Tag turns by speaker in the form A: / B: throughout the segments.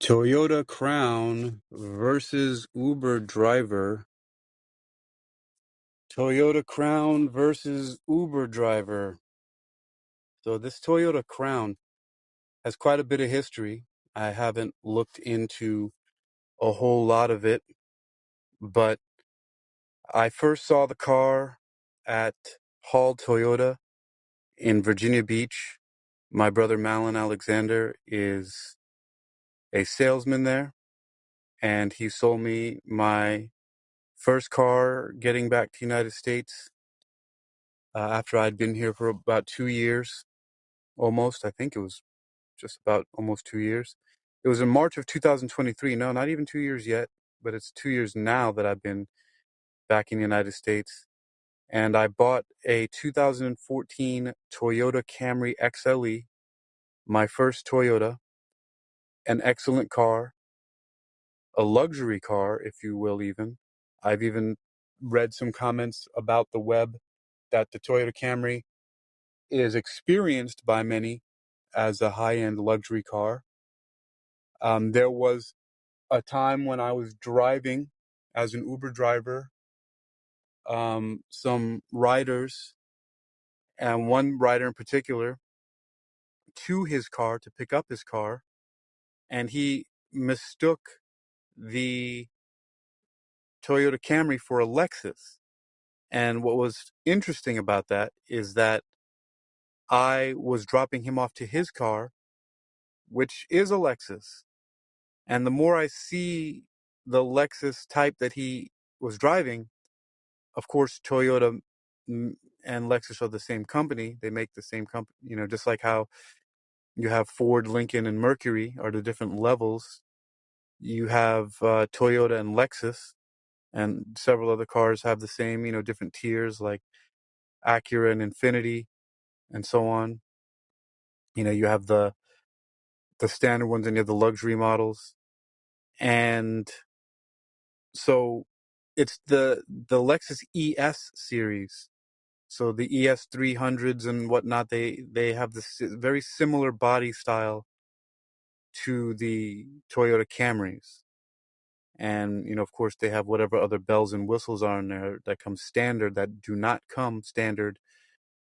A: Toyota Crown versus Uber driver. Toyota Crown versus Uber driver. So this Toyota Crown has quite a bit of history. I haven't looked into a whole lot of it, but I first saw the car at Hall Toyota in Virginia Beach. My brother Malin Alexander is a salesman there, and he sold me my first car getting back to the United States after I'd been here for about 2 years, almost. I think it was just about almost 2 years. It was in March of 2023. No, not even 2 years yet, but it's 2 years now that I've been back in the United States. And I bought a 2014 Toyota Camry XLE, my first Toyota, an excellent car, a luxury car, if you will, even. I've even read some comments about the web that the Toyota Camry is experienced by many as a high-end luxury car. There was a time when I was driving as an Uber driver, some riders, and one rider in particular, to his car to pick up his car, and he mistook the Toyota Camry for a Lexus. And what was interesting about that is that I was dropping him off to his car, which is a Lexus. And the more I see the Lexus type that he was driving, of course, Toyota and Lexus are the same company. They make the same company, just like how you have Ford, Lincoln, and Mercury are the different levels. You have Toyota and Lexus, and several other cars have the same, different tiers like Acura and Infiniti, and so on. You have the standard ones, and you have the luxury models. And so it's the Lexus ES series. So the ES 300s and whatnot, they have this very similar body style to the Toyota Camrys. And, of course, they have whatever other bells and whistles are in there that come standard, that do not come standard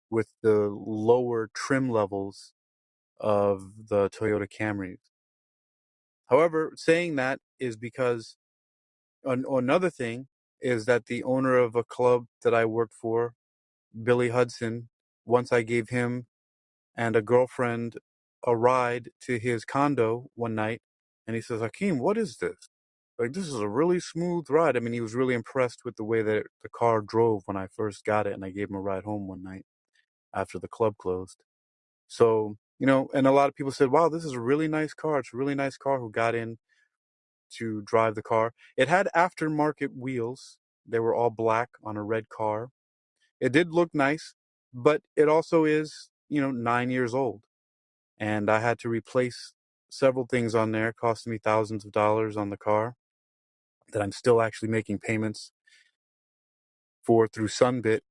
A: with the lower trim levels of the Toyota Camrys. However, saying that is because another thing is that the owner of a club that I worked for, Billy Hudson, once I gave him and a girlfriend a ride to his condo one night, and he says, "Hakeem, what is this? Like, this is a really smooth ride." I mean, he was really impressed with the way that the car drove when I first got it, and I gave him a ride home one night after the club closed. So, and a lot of people said, "Wow, this is a really nice car. It's a really nice car," who got in to drive the car. It had aftermarket wheels. They were all black on a red car. It did look nice, but it also is, 9 years old. And I had to replace several things on there, costing me thousands of dollars on the car that I'm still actually making payments for through Sunbit,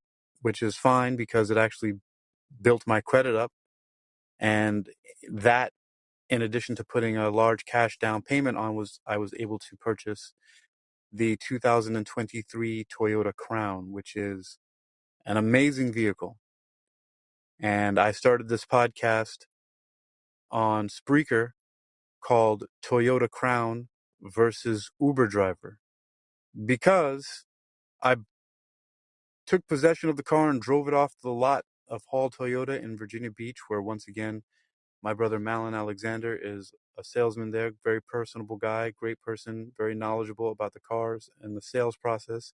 A: which is fine because it actually built my credit up. And that, in addition to putting a large cash down payment on, I was able to purchase the 2023 Toyota Crown, which is an amazing vehicle. And I started this podcast on Spreaker called Toyota Crown versus Uber driver because I took possession of the car and drove it off the lot of Hall Toyota in Virginia Beach, where once again my brother Malin Alexander is a salesman there. Very personable guy, great person, very knowledgeable about the cars and the sales process.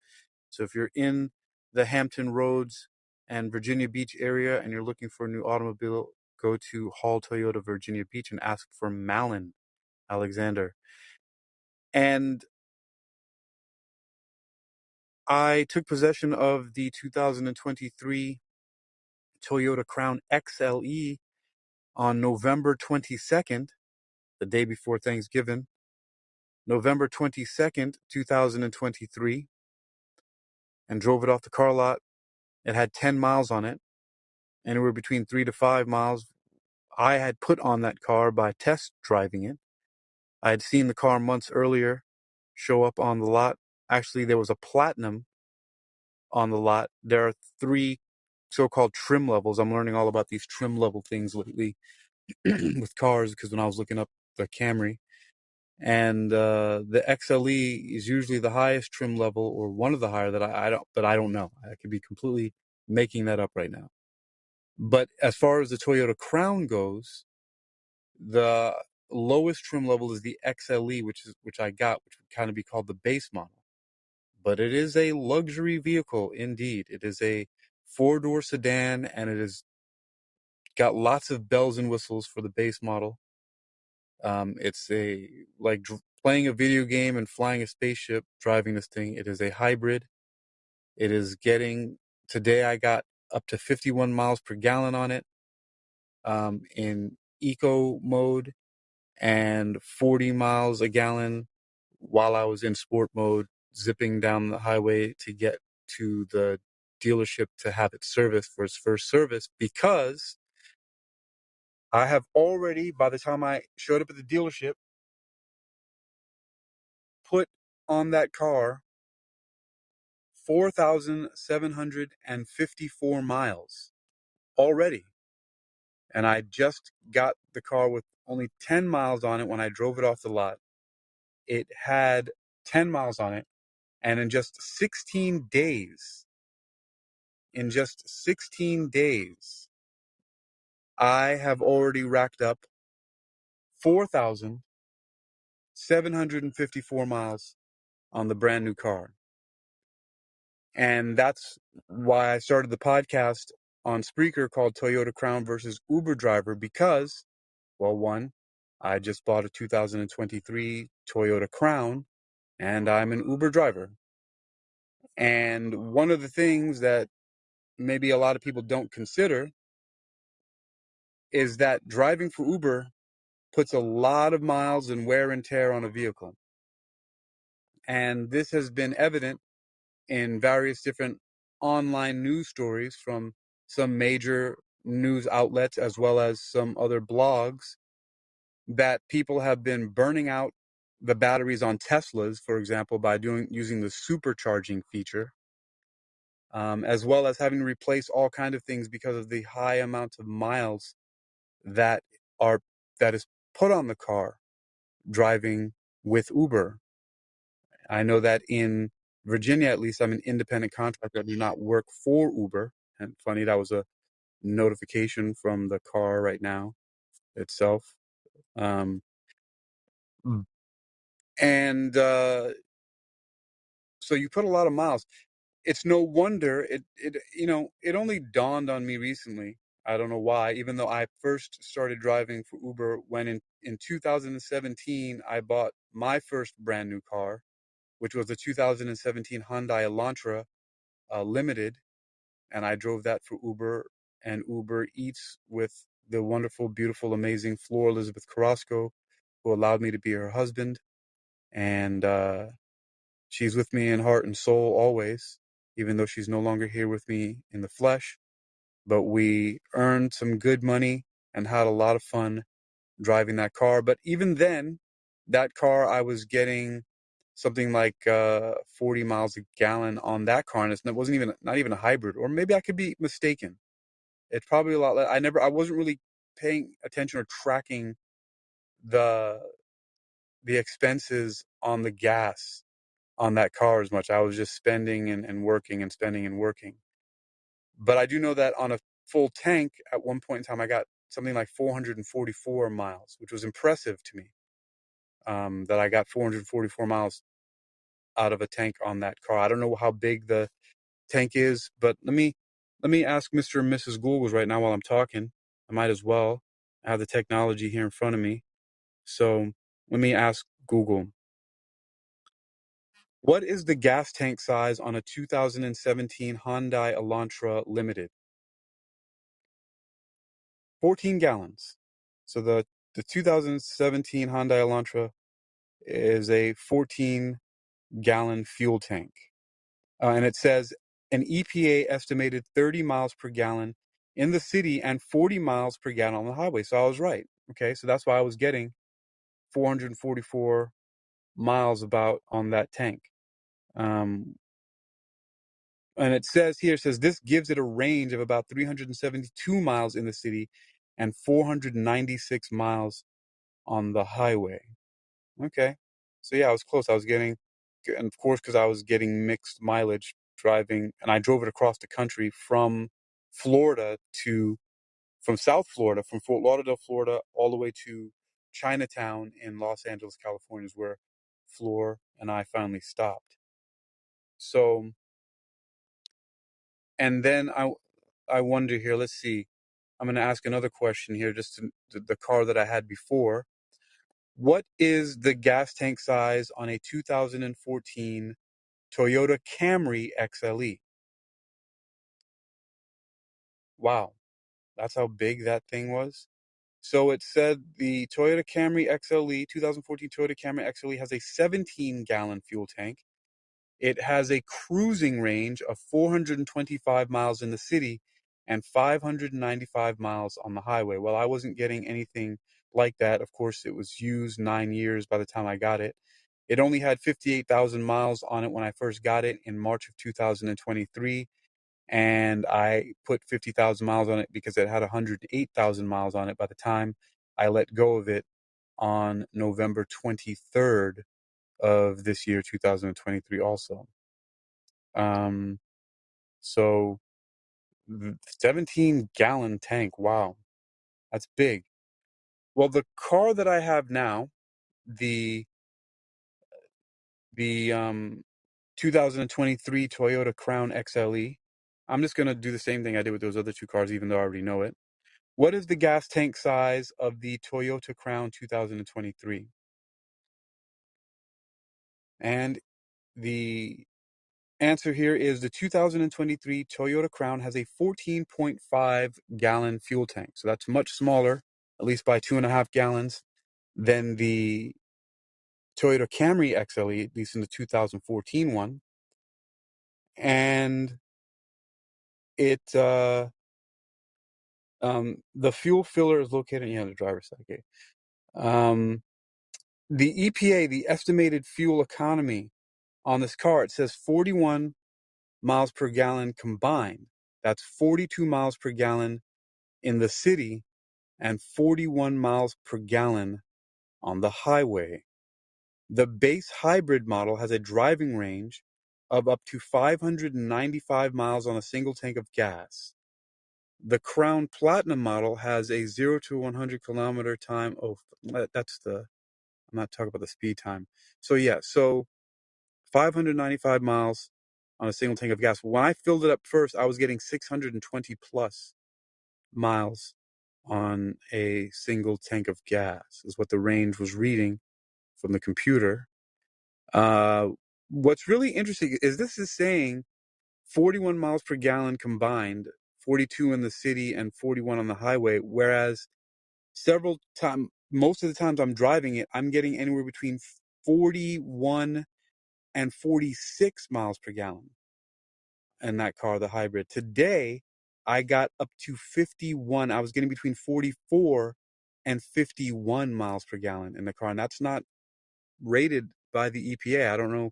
A: So if you're in the Hampton Roads and Virginia Beach area and you're looking for a new automobile, go to Hall Toyota Virginia Beach and ask for Malin Alexander. And I took possession of the 2023 Toyota Crown XLE on November 22nd, the day before Thanksgiving, November 22nd, 2023, and drove it off the car lot. It had 10 miles on it, anywhere between 3 to 5 miles I had put on that car by test driving it. I had seen the car months earlier show up on the lot. Actually, there was a platinum on the lot. There are 3 so-called trim levels. I'm learning all about these trim level things lately with cars, because when I was looking up the Camry, and the XLE is usually the highest trim level, or one of the higher, that I don't know. I could be completely making that up right now. But as far as the Toyota Crown goes, the lowest trim level is the XLE, which I got, which would kind of be called the base model. But it is a luxury vehicle indeed. It is a 4-door sedan, and it has got lots of bells and whistles for the base model. It's like playing a video game and flying a spaceship driving this thing. It is a hybrid. It is today I got up to 51 miles per gallon on it, in eco mode, and 40 miles a gallon while I was in sport mode, zipping down the highway to get to the dealership to have it serviced for its first service, because I have already, by the time I showed up at the dealership, put on that car 4,754 miles already. And I just got the car with only 10 miles on it when I drove it off the lot. It had 10 miles on it. And in just 16 days, I have already racked up 4,754 miles on the brand new car. And that's why I started the podcast on Spreaker called Toyota Crown versus Uber Driver, because, well, one, I just bought a 2023 Toyota Crown, and I'm an Uber driver. And one of the things that maybe a lot of people don't consider is that driving for Uber puts a lot of miles and wear and tear on a vehicle. And this has been evident in various different online news stories from some major news outlets, as well as some other blogs, that people have been burning out the batteries on Teslas, for example, by using the supercharging feature, as well as having to replace all kinds of things because of the high amounts of miles that is put on the car driving with Uber. I know that in Virginia, at least, I'm an independent contractor. I do not work for Uber. And funny, that was a notification from the car right now itself. Um, and so you put a lot of miles. It's no wonder it only dawned on me recently. I don't know why, even though I first started driving for Uber when in 2017, I bought my first brand new car, which was the 2017 Hyundai Elantra Limited. And I drove that for Uber and Uber Eats with the wonderful, beautiful, amazing Flor Elizabeth Carrasco, who allowed me to be her husband. And she's with me in heart and soul always, even though she's no longer here with me in the flesh. But we earned some good money and had a lot of fun driving that car. But even then, that car, I was getting something like 40 miles a gallon on that car, and it wasn't even not even a hybrid, or maybe I could be mistaken. It's probably a lot less. I wasn't really paying attention or tracking the expenses on the gas on that car as much. I was just spending and working and spending and working. But I do know that on a full tank at one point in time, I got something like 444 miles, which was impressive to me. That I got 444 miles out of a tank on that car. I don't know how big the tank is, but let me ask Mr. and Mrs. Googles right now while I'm talking. I might as well. I have the technology here in front of me. So let me ask Google. What is the gas tank size on a 2017 Hyundai Elantra Limited? 14 gallons. So the 2017 Hyundai Elantra is a 14-gallon fuel tank. And it says an EPA estimated 30 miles per gallon in the city and 40 miles per gallon on the highway. So I was right. Okay, so that's why I was getting 444 miles about on that tank. And it says here, it says this gives it a range of about 372 miles in the city and 496 miles on the highway. Okay. So yeah, I was close. I was getting, and of course, because I was getting mixed mileage driving, and I drove it across the country from Florida to, from South Florida, from Fort Lauderdale, Florida, all the way to Chinatown in Los Angeles, California, is where Floor and I finally stopped. So, and then I wonder here, let's see. I'm going to ask another question here, just to the car that I had before. What is the gas tank size on a 2014 Toyota Camry XLE? Wow, that's how big that thing was. So it said the Toyota Camry XLE, 2014 Toyota Camry XLE has a 17-gallon fuel tank. It has a cruising range of 425 miles in the city and 595 miles on the highway. Well, I wasn't getting anything like that. Of course, it was used 9 years by the time I got it. It only had 58,000 miles on it when I first got it in March of 2023. And I put 50,000 miles on it because it had 108,000 miles on it by the time I let go of it on November 23rd of this year, 2023 also. So 17-gallon tank. Wow. That's big. Well, the car that I have now, the 2023 Toyota Crown XLE, I'm just going to do the same thing I did with those other two cars, even though I already know it. What is the gas tank size of the Toyota Crown 2023? And the answer here is the 2023 Toyota Crown has a 14.5 gallon fuel tank. So that's much smaller, at least by 2.5 gallons, than the Toyota Camry XLE, at least in the 2014 one. And it, the fuel filler is located, yeah, the driver's side. Okay. The EPA, the estimated fuel economy on this car, it says 41 miles per gallon combined. That's 42 miles per gallon in the city and 41 miles per gallon on the highway. The base hybrid model has a driving range of up to 595 miles on a single tank of gas. The Crown Platinum model has a 0 to 100 kilometer time. Oh, that's I'm not talking about the speed time. So yeah, so 595 miles on a single tank of gas. When I filled it up first, I was getting 620 plus miles on a single tank of gas, is what the range was reading from the computer. What's really interesting is this is saying 41 miles per gallon combined, 42 in the city and 41 on the highway, whereas most of the times I'm driving it, I'm getting anywhere between 41 and 46 miles per gallon in that car, the hybrid. Today, I got up to 51. I was getting between 44 and 51 miles per gallon in the car. And that's not rated by the EPA. I don't know,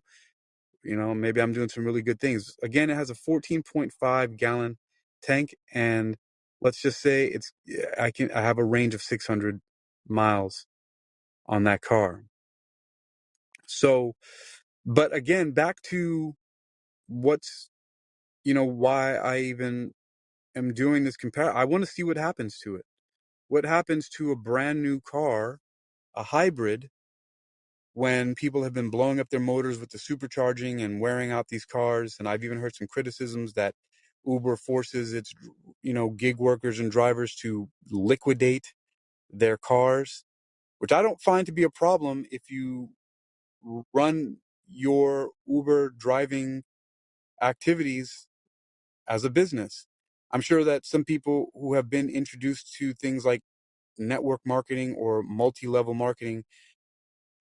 A: maybe I'm doing some really good things. Again, it has a 14.5 gallon tank, and let's just say I have a range of 600 miles on that car. So, but again, back to what's, why I even am doing this I want to see what happens to it. What happens to a brand new car, a hybrid, when people have been blowing up their motors with the supercharging and wearing out these cars? And I've even heard some criticisms that Uber forces its, gig workers and drivers to liquidate their cars, which I don't find to be a problem if you run your Uber driving activities as a business. I'm sure that some people who have been introduced to things like network marketing or multi-level marketing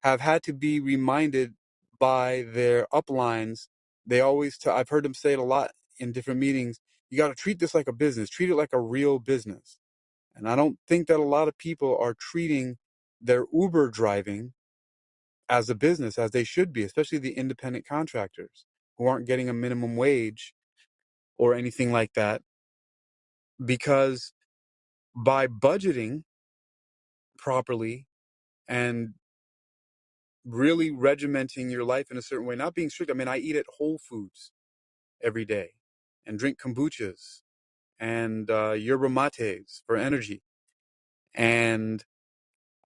A: have had to be reminded by their uplines. I've heard them say it a lot in different meetings. You got to treat this like a business, treat it like a real business. And I don't think that a lot of people are treating they're Uber driving as a business, as they should be, especially the independent contractors who aren't getting a minimum wage or anything like that, because by budgeting properly and really regimenting your life in a certain way, not being strict. I mean, I eat at Whole Foods every day and drink kombuchas and yerba mates for energy. And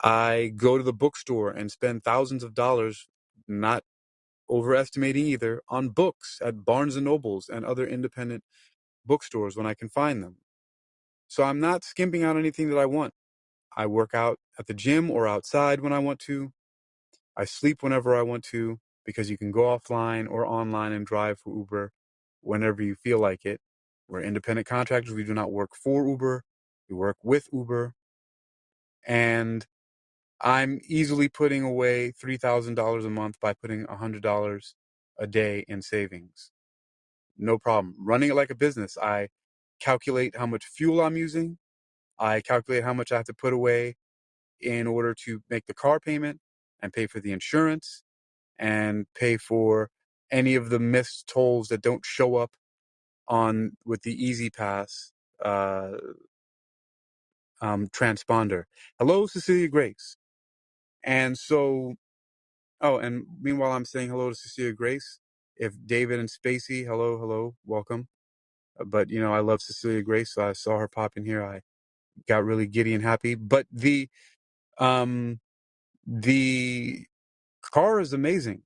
A: I go to the bookstore and spend thousands of dollars, not overestimating either, on books at Barnes and Nobles and other independent bookstores when I can find them. So I'm not skimping out anything that I want. I work out at the gym or outside when I want to. I sleep whenever I want to, because you can go offline or online and drive for Uber whenever you feel like it. We're independent contractors. We do not work for Uber. We work with Uber. And I'm easily putting away $3,000 a month by putting $100 a day in savings. No problem. Running it like a business. I calculate how much fuel I'm using. I calculate how much I have to put away in order to make the car payment and pay for the insurance and pay for any of the missed tolls that don't show up on with the Easy Pass transponder. Hello, Cecilia Grace. And so, oh, and meanwhile, I'm saying hello to Cecilia Grace. If David and Spacey, hello, welcome. But I love Cecilia Grace, so I saw her pop in here. I got really giddy and happy. But um the car is amazing.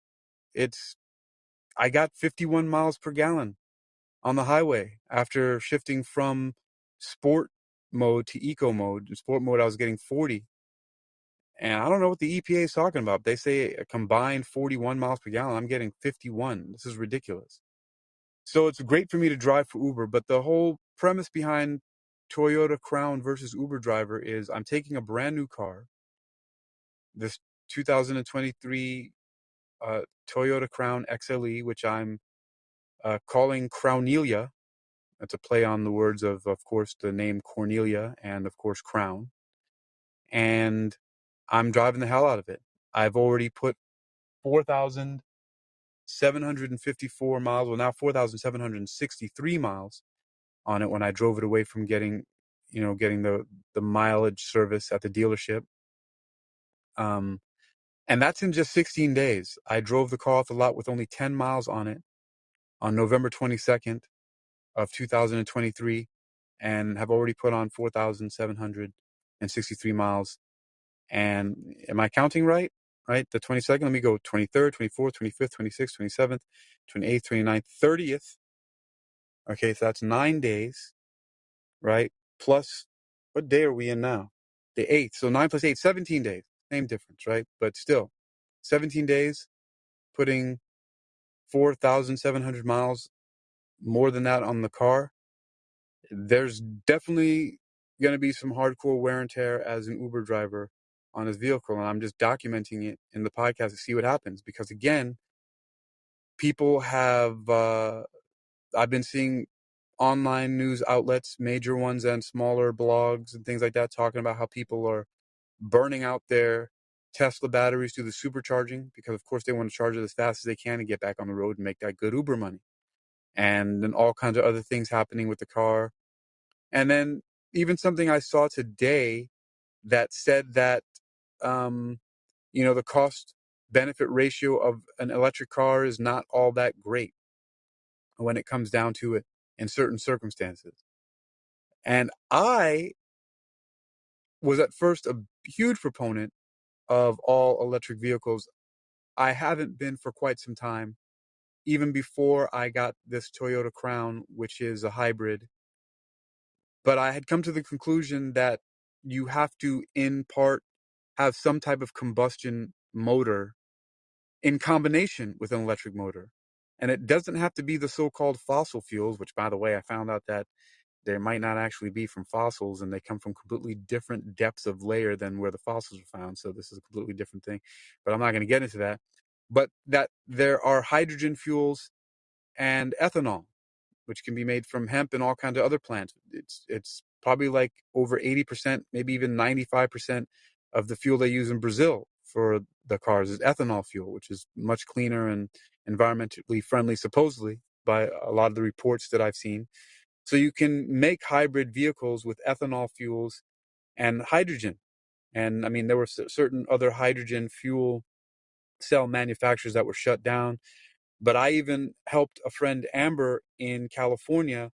A: I got 51 miles per gallon on the highway after shifting from sport mode to eco mode. In sport mode, I was getting 40. And I don't know what the EPA is talking about. They say a combined 41 miles per gallon. I'm getting 51. This is ridiculous. So it's great for me to drive for Uber. But the whole premise behind Toyota Crown versus Uber driver is I'm taking a brand new car, this 2023 Toyota Crown XLE, which I'm calling Crownelia. That's a play on the words of course, the name Cornelia and, of course, Crown. And I'm driving the hell out of it. I've already put 4,754 miles, well, now 4,763 miles on it when I drove it away from getting the mileage service at the dealership. And that's in just 16 days. I drove the car off the lot with only 10 miles on it on November 22nd of 2023 and have already put on 4,763 miles. And am I counting right? Right? The 22nd, let me go 23rd, 24th, 25th, 26th, 27th, 28th, 29th, 30th. Okay, so that's 9 days, right? Plus, what day are we in now? The 8th. So 9 plus 8, 17 days. Same difference, right? But still, 17 days, putting 4,700 miles, more than that on the car. There's definitely going to be some hardcore wear and tear as an Uber driver on his vehicle. And I'm just documenting it in the podcast to see what happens. Because again, people have, I've been seeing online news outlets, major ones and smaller blogs and things like that, talking about how people are burning out their Tesla batteries through the supercharging, because of course they want to charge it as fast as they can and get back on the road and make that good Uber money. And then all kinds of other things happening with the car. And then even something I saw today that said that, the cost benefit ratio of an electric car is not all that great when it comes down to it in certain circumstances. And I was at first a huge proponent of all electric vehicles. I haven't been for quite some time, even before I got this Toyota Crown, which is a hybrid. But I had come to the conclusion that you have to, in part, have some type of combustion motor in combination with an electric motor. And it doesn't have to be the so-called fossil fuels, which, by the way, I found out that they might not actually be from fossils and they come from completely different depths of layer than where the fossils are found. So this is a completely different thing, but I'm not going to get into that. But that there are hydrogen fuels and ethanol, which can be made from hemp and all kinds of other plants. It's probably like over 80%, maybe even 95% of the fuel they use in Brazil for the cars is ethanol fuel, which is much cleaner and environmentally friendly, supposedly, by a lot of the reports that I've seen. So you can make hybrid vehicles with ethanol fuels and hydrogen. And I mean, there were certain other hydrogen fuel cell manufacturers that were shut down. But I even helped a friend, Amber, in California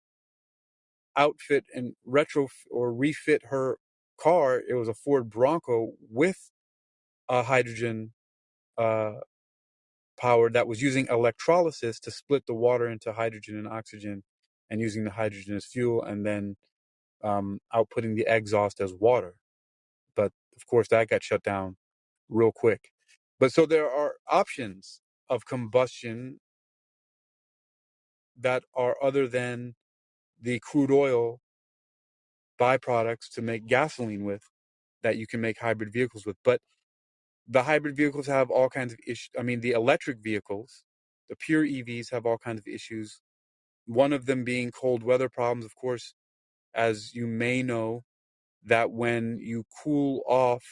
A: outfit and retro or refit her car. It was a Ford Bronco with a hydrogen uh, power that was using electrolysis to split the water into hydrogen and oxygen, and using the hydrogen as fuel, and then outputting the exhaust as water. But of course, that got shut down real quick. But so there are options of combustion that are other than the crude oil byproducts to make gasoline with, that you can make hybrid vehicles with. But the hybrid vehicles have all kinds of issues. I mean, the electric vehicles, the pure EVs, have all kinds of issues. One of them being cold weather problems. Of course, as you may know, that when you cool off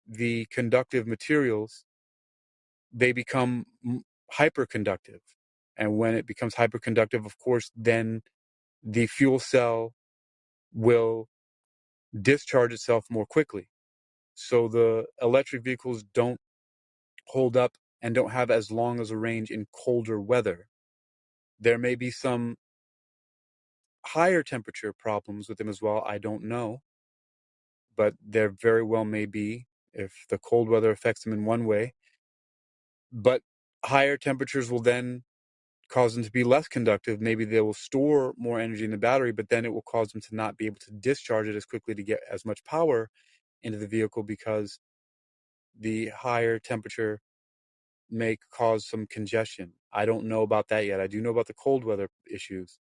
A: the conductive materials, they become hyperconductive. And when it becomes hyperconductive, of course, then the fuel cell will discharge itself more quickly. So the electric vehicles don't hold up and don't have as long as a range in colder weather. There may be some higher temperature problems with them as well. I don't know, but there very well may be if the cold weather affects them in one way. But higher temperatures will then cause them to be less conductive. Maybe they will store more energy in the battery, but then it will cause them to not be able to discharge it as quickly to get as much power into the vehicle, because the higher temperature may cause some congestion. I don't know about that yet. I do know about the cold weather issues.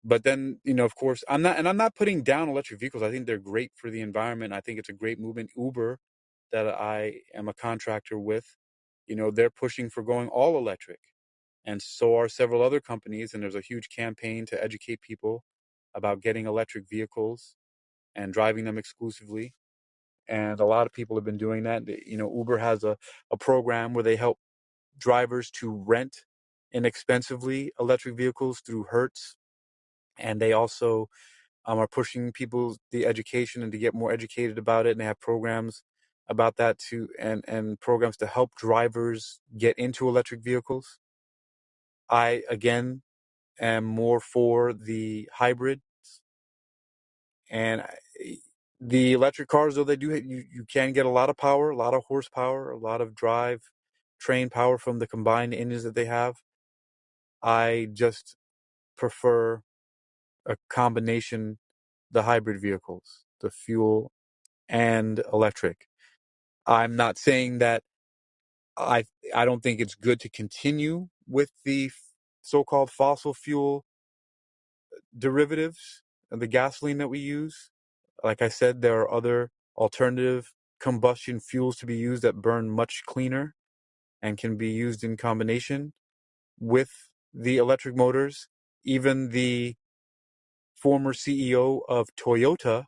A: But then, of course, I'm not putting down electric vehicles. I think they're great for the environment. I think it's a great movement. Uber, that I am a contractor with, they're pushing for going all electric. And so are several other companies. And there's a huge campaign to educate people about getting electric vehicles and driving them exclusively. And a lot of people have been doing that. Uber has a program where they help drivers to rent inexpensively electric vehicles through Hertz. And they also are pushing people the education and to get more educated about it. And they have programs about that too, and programs to help drivers get into electric vehicles. I, again, am more for the hybrid. And the electric cars, though, they do, you can get a lot of power, a lot of horsepower, a lot of drive train power from the combined engines that they have. I just prefer a combination, the hybrid vehicles, the fuel and electric. I'm not saying that I I don't think it's good to continue with the so-called fossil fuel derivatives of the gasoline that we use. Like I said, there are other alternative combustion fuels to be used that burn much cleaner and can be used in combination with the electric motors. Even the former CEO of Toyota,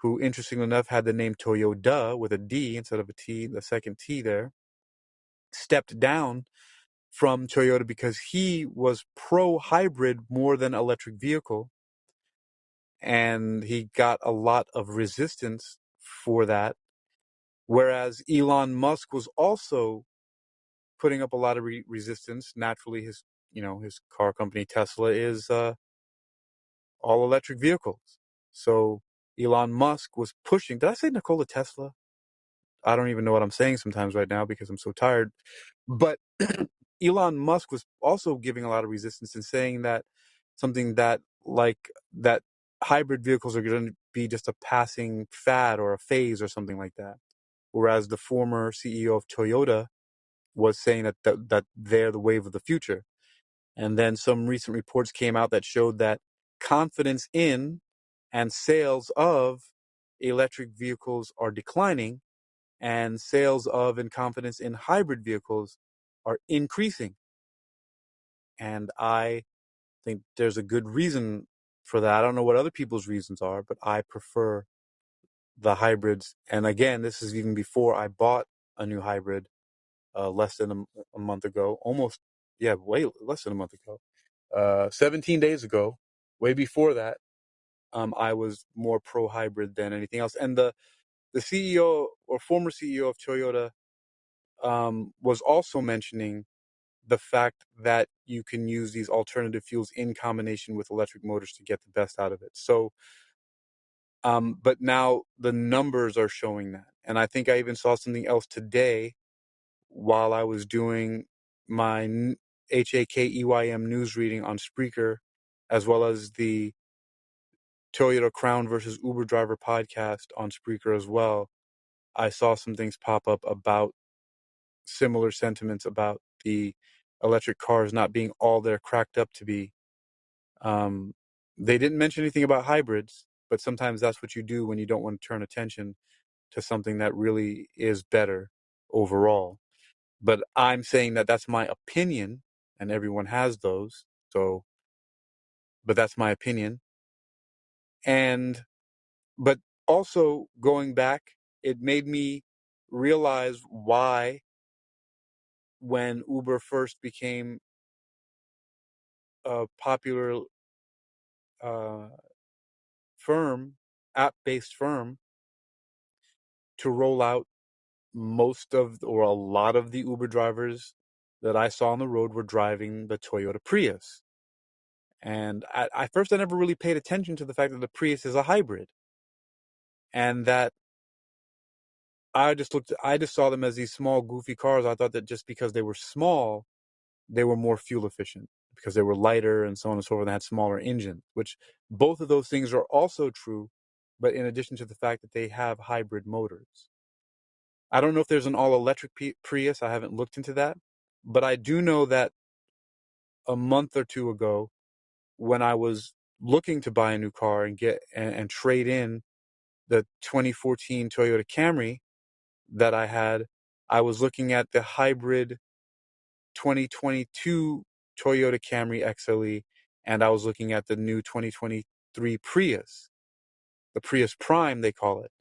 A: who interestingly enough had the name Toyota with a D instead of a T, the second T there, stepped down from Toyota because he was pro-hybrid more than electric vehicle. And he got a lot of resistance for that. Whereas Elon Musk was also putting up a lot of resistance. Naturally, his car company Tesla is all electric vehicles. So Elon Musk was pushing. Did I say Nikola Tesla? I don't even know what I'm saying sometimes right now because I'm so tired. But Elon Musk was also giving a lot of resistance and saying that something that that hybrid vehicles are going to be just a passing fad or a phase or something like that. Whereas the former CEO of Toyota was saying that they're the wave of the future. And then some recent reports came out that showed that confidence in and sales of electric vehicles are declining, and sales of and confidence in hybrid vehicles are increasing. And I think there's a good reason for that. I don't know what other people's reasons are, but I prefer the hybrids. And again, this is even before I bought a new hybrid less than a month ago, way less than a month ago, 17 days ago, way before that. I was more pro hybrid than anything else. And the CEO or former CEO of Toyota was also mentioning the fact that you can use these alternative fuels in combination with electric motors to get the best out of it. So, but now the numbers are showing that. And I think I even saw something else today while I was doing my HAKEYM news reading on Spreaker, as well as the Toyota Crown versus Uber driver podcast on Spreaker as well. I saw some things pop up about similar sentiments about the electric cars not being all they're cracked up to be. They didn't mention anything about hybrids, but sometimes that's what you do when you don't want to turn attention to something that really is better overall. But I'm saying that that's my opinion, and everyone has those. So, but that's my opinion. But also going back, it made me realize why, when Uber first became a popular uh, app-based firm, to roll out most of or a lot of the Uber drivers that I saw on the road were driving the Toyota Prius. And at first I never really paid attention to the fact that the Prius is a hybrid, and that I just saw them as these small goofy cars. I thought that just because they were small, they were more fuel efficient because they were lighter and so on and so forth, and had smaller engines, which both of those things are also true. But in addition to the fact that they have hybrid motors, I don't know if there's an all electric Prius. I haven't looked into that, but I do know that a month or two ago, when I was looking to buy a new car and and trade in the 2014 Toyota Camry that I had, I was looking at the hybrid 2022 Toyota Camry XLE, and I was looking at the new 2023 Prius, the Prius Prime they call it.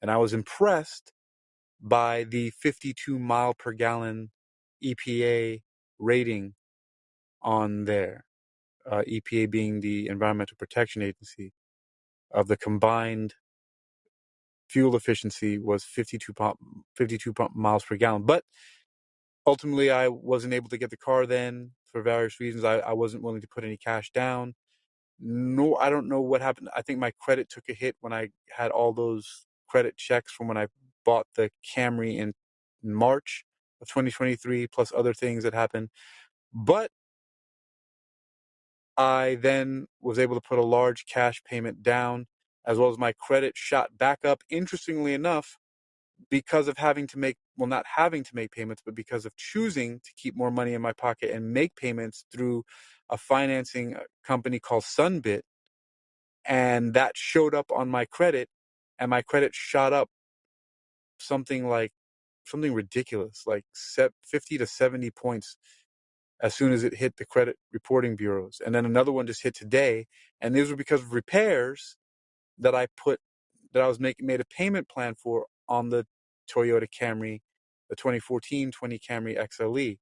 A: And I was impressed by the 52 mile per gallon EPA rating on there. EPA being the Environmental Protection Agency. Of the combined fuel efficiency was 52 miles per gallon. But ultimately, I wasn't able to get the car then for various reasons. I wasn't willing to put any cash down. No, I don't know what happened. I think my credit took a hit when I had all those credit checks from when I bought the Camry in March of 2023, plus other things that happened. But I then was able to put a large cash payment down, as well as my credit shot back up, interestingly enough, because of not having to make payments, but because of choosing to keep more money in my pocket and make payments through a financing company called Sunbit. And that showed up on my credit, and my credit shot up something ridiculous, like 50 to 70 points as soon as it hit the credit reporting bureaus. And then another one just hit today. And these were because of repairs that I made a payment plan for on the Toyota Camry, the 2014 Camry XLE,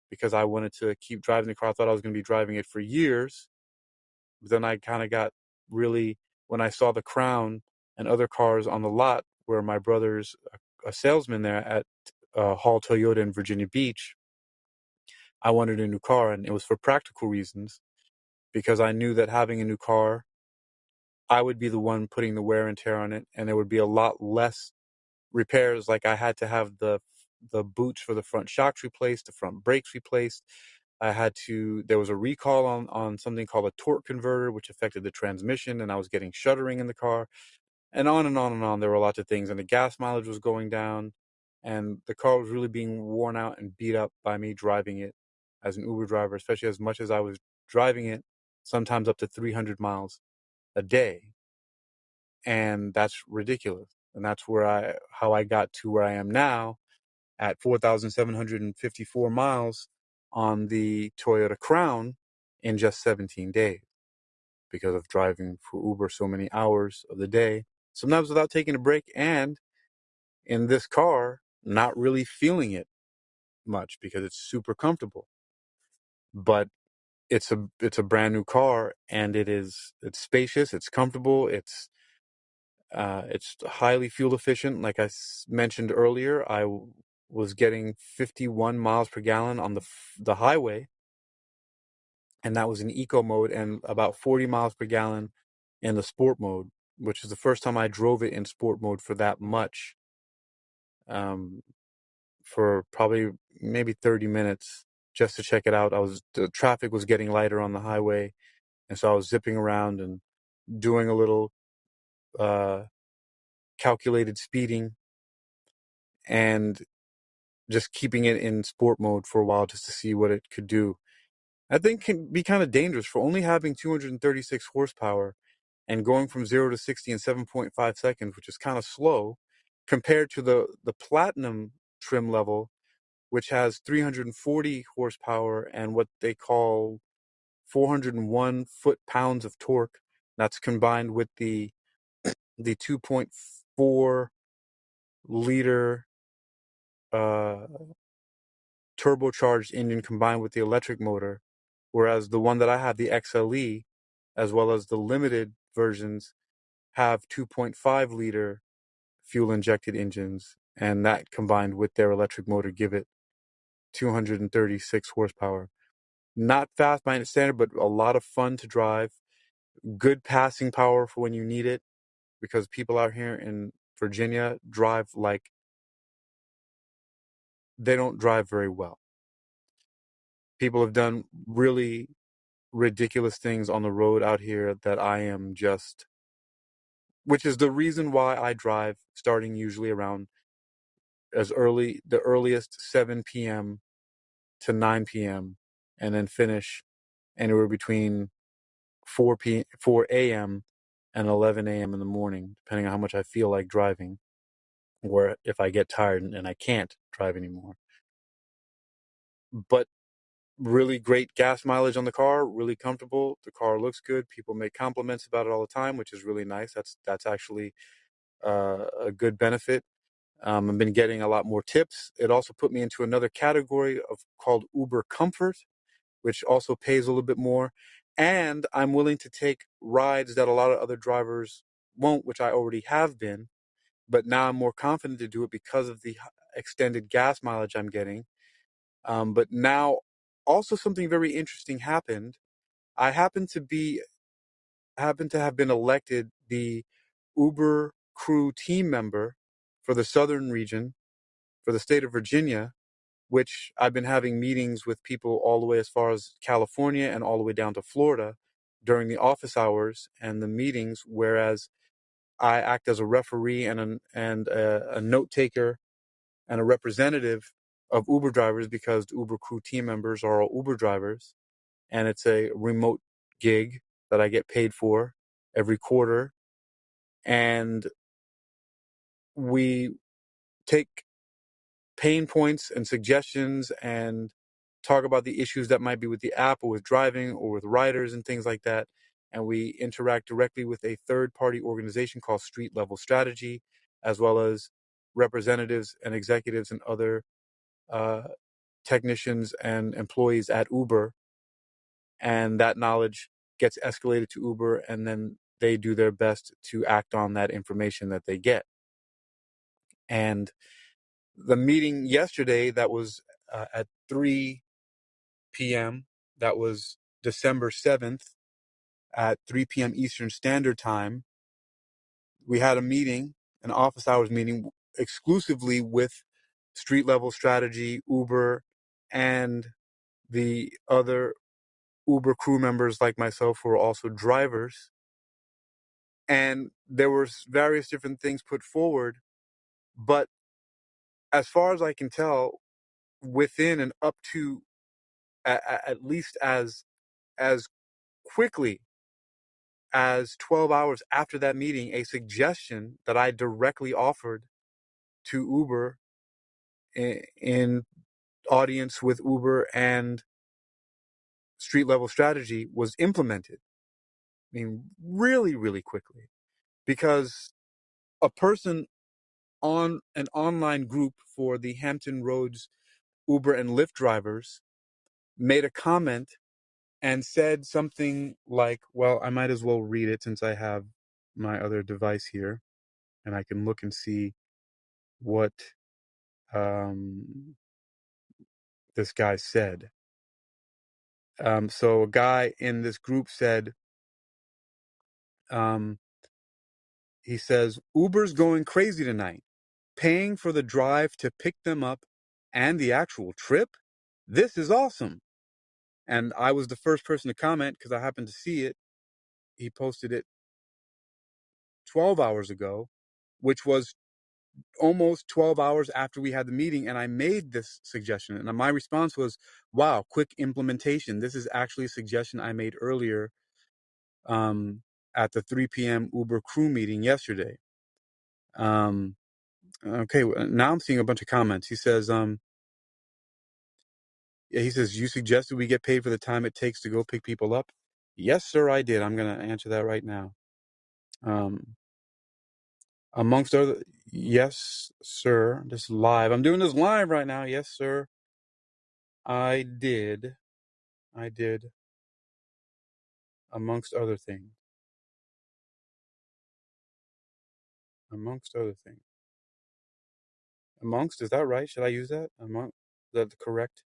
A: because I wanted to keep driving the car. I thought I was going to be driving it for years. But then I kind of got really, when I saw the Crown and other cars on the lot, where my brother's a salesman there at Hall Toyota in Virginia Beach, I wanted a new car, and it was for practical reasons, because I knew that having a new car, I would be the one putting the wear and tear on it, and there would be a lot less repairs. Like, I had to have the boots for the front shocks replaced, the front brakes replaced. There was a recall on something called a torque converter, which affected the transmission, and I was getting shuddering in the car, and on and on and on. There were lots of things, and the gas mileage was going down, and the car was really being worn out and beat up by me driving it as an Uber driver, especially as much as I was driving it, sometimes up to 300 miles a day. And that's ridiculous. And that's how I got to where I am now at 4,754 miles on the Toyota Crown in just 17 days, because of driving for Uber so many hours of the day. sometimes without taking a break, and in this car, not really feeling it much because it's super comfortable. But it's a brand new car, and it's spacious, it's comfortable, it's highly fuel efficient. Like I mentioned earlier, I was getting 51 miles per gallon on the highway, and that was in eco mode, and about 40 miles per gallon in the sport mode, which is the first time I drove it in sport mode for that much, for probably maybe 30 minutes just to check it out. The traffic was getting lighter on the highway, and so I was zipping around and doing a little uh, calculated speeding and just keeping it in sport mode for a while just to see what it could do. I think can be kind of dangerous for only having 236 horsepower and going from 0 to 60 in 7.5 seconds, which is kind of slow compared to the platinum trim level, which has 340 horsepower and what they call 401 foot-pounds of torque. That's combined with the 2.4 liter uh, turbocharged engine combined with the electric motor, whereas the one that I have, the XLE, as well as the limited versions, have 2.5 liter fuel injected engines, and that combined with their electric motor give it 236 horsepower. Not fast by any standard, but a lot of fun to drive. Good passing power for when you need it, because people out here in Virginia drive like they don't drive very well. People have done really ridiculous things on the road out here that I am just, which is the reason why I drive starting usually around the earliest 7 p.m. to 9 p.m. and then finish anywhere between 4 a.m. and 11 a.m. in the morning, depending on how much I feel like driving, or if I get tired and I can't drive anymore. But really great gas mileage on the car, really comfortable. The car looks good. People make compliments about it all the time, which is really nice. That's actually a good benefit. I've been getting a lot more tips. It also put me into another category called Uber Comfort, which also pays a little bit more. And I'm willing to take rides that a lot of other drivers won't, which I already have been. But now I'm more confident to do it because of the extended gas mileage I'm getting. But now also something very interesting happened. I happen to have been elected the Uber crew team member for the southern region for the state of Virginia, which I've been having meetings with people all the way as far as California and all the way down to Florida during the office hours and the meetings, whereas I act as a referee and a note taker and a representative of Uber drivers, because the Uber crew team members are all Uber drivers, and it's a remote gig that I get paid for every quarter. And we take pain points and suggestions and talk about the issues that might be with the app or with driving or with riders and things like that. And we interact directly with a third-party organization called Street Level Strategy, as well as representatives and executives and other uh, technicians and employees at Uber. And that knowledge gets escalated to Uber, and then they do their best to act on that information that they get. And the meeting yesterday that was at 3 p.m., that was December 7th at 3 p.m. Eastern Standard Time, we had a meeting, an office hours meeting, exclusively with Street Level Strategy, Uber, and the other Uber crew members like myself who are also drivers. And there were various different things put forward, but as far as I can tell, within and up to at least as quickly as 12 hours after that meeting, a suggestion that I directly offered to Uber in audience with Uber and Street Level Strategy was implemented. I mean, really, really quickly, because a person on an online group for the Hampton Roads Uber and Lyft drivers made a comment and said something like, well, I might as well read it since I have my other device here and I can look and see what this guy said. So a guy in this group said, he says, Uber's going crazy tonight, paying for the drive to pick them up and the actual trip. This is awesome. And I was the first person to comment because I happened to see it. He posted it 12 hours ago, which was almost 12 hours after we had the meeting, and I made this suggestion. And my response was, wow, quick implementation. This is actually a suggestion I made earlier at the 3 p.m. Uber crew meeting yesterday. Okay, now I'm seeing a bunch of comments. He says, you suggested we get paid for the time it takes to go pick people up. Yes, sir, I did. I'm going to answer that right now. Amongst other, yes, sir. This is live. I'm doing this live right now. Yes, sir. I did. Amongst other things. Amongst other things. Amongst, is that right? Should I use that? Among, is that correct?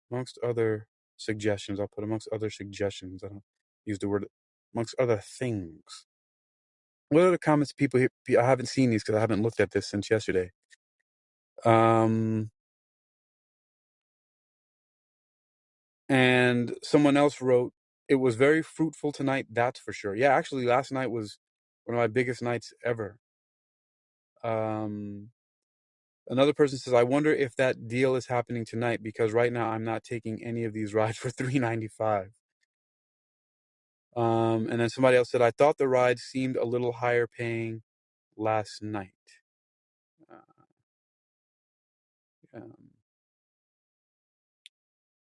A: Amongst other suggestions. I'll put amongst other suggestions. I don't use the word amongst other things. What are the comments people here? I haven't seen these because I haven't looked at this since yesterday. And someone else wrote, it was very fruitful tonight, that's for sure. Yeah, actually, last night was one of my biggest nights ever. Another person says, I wonder if that deal is happening tonight because right now I'm not taking any of these rides for $3.95. And then somebody else said, I thought the rides seemed a little higher paying last night.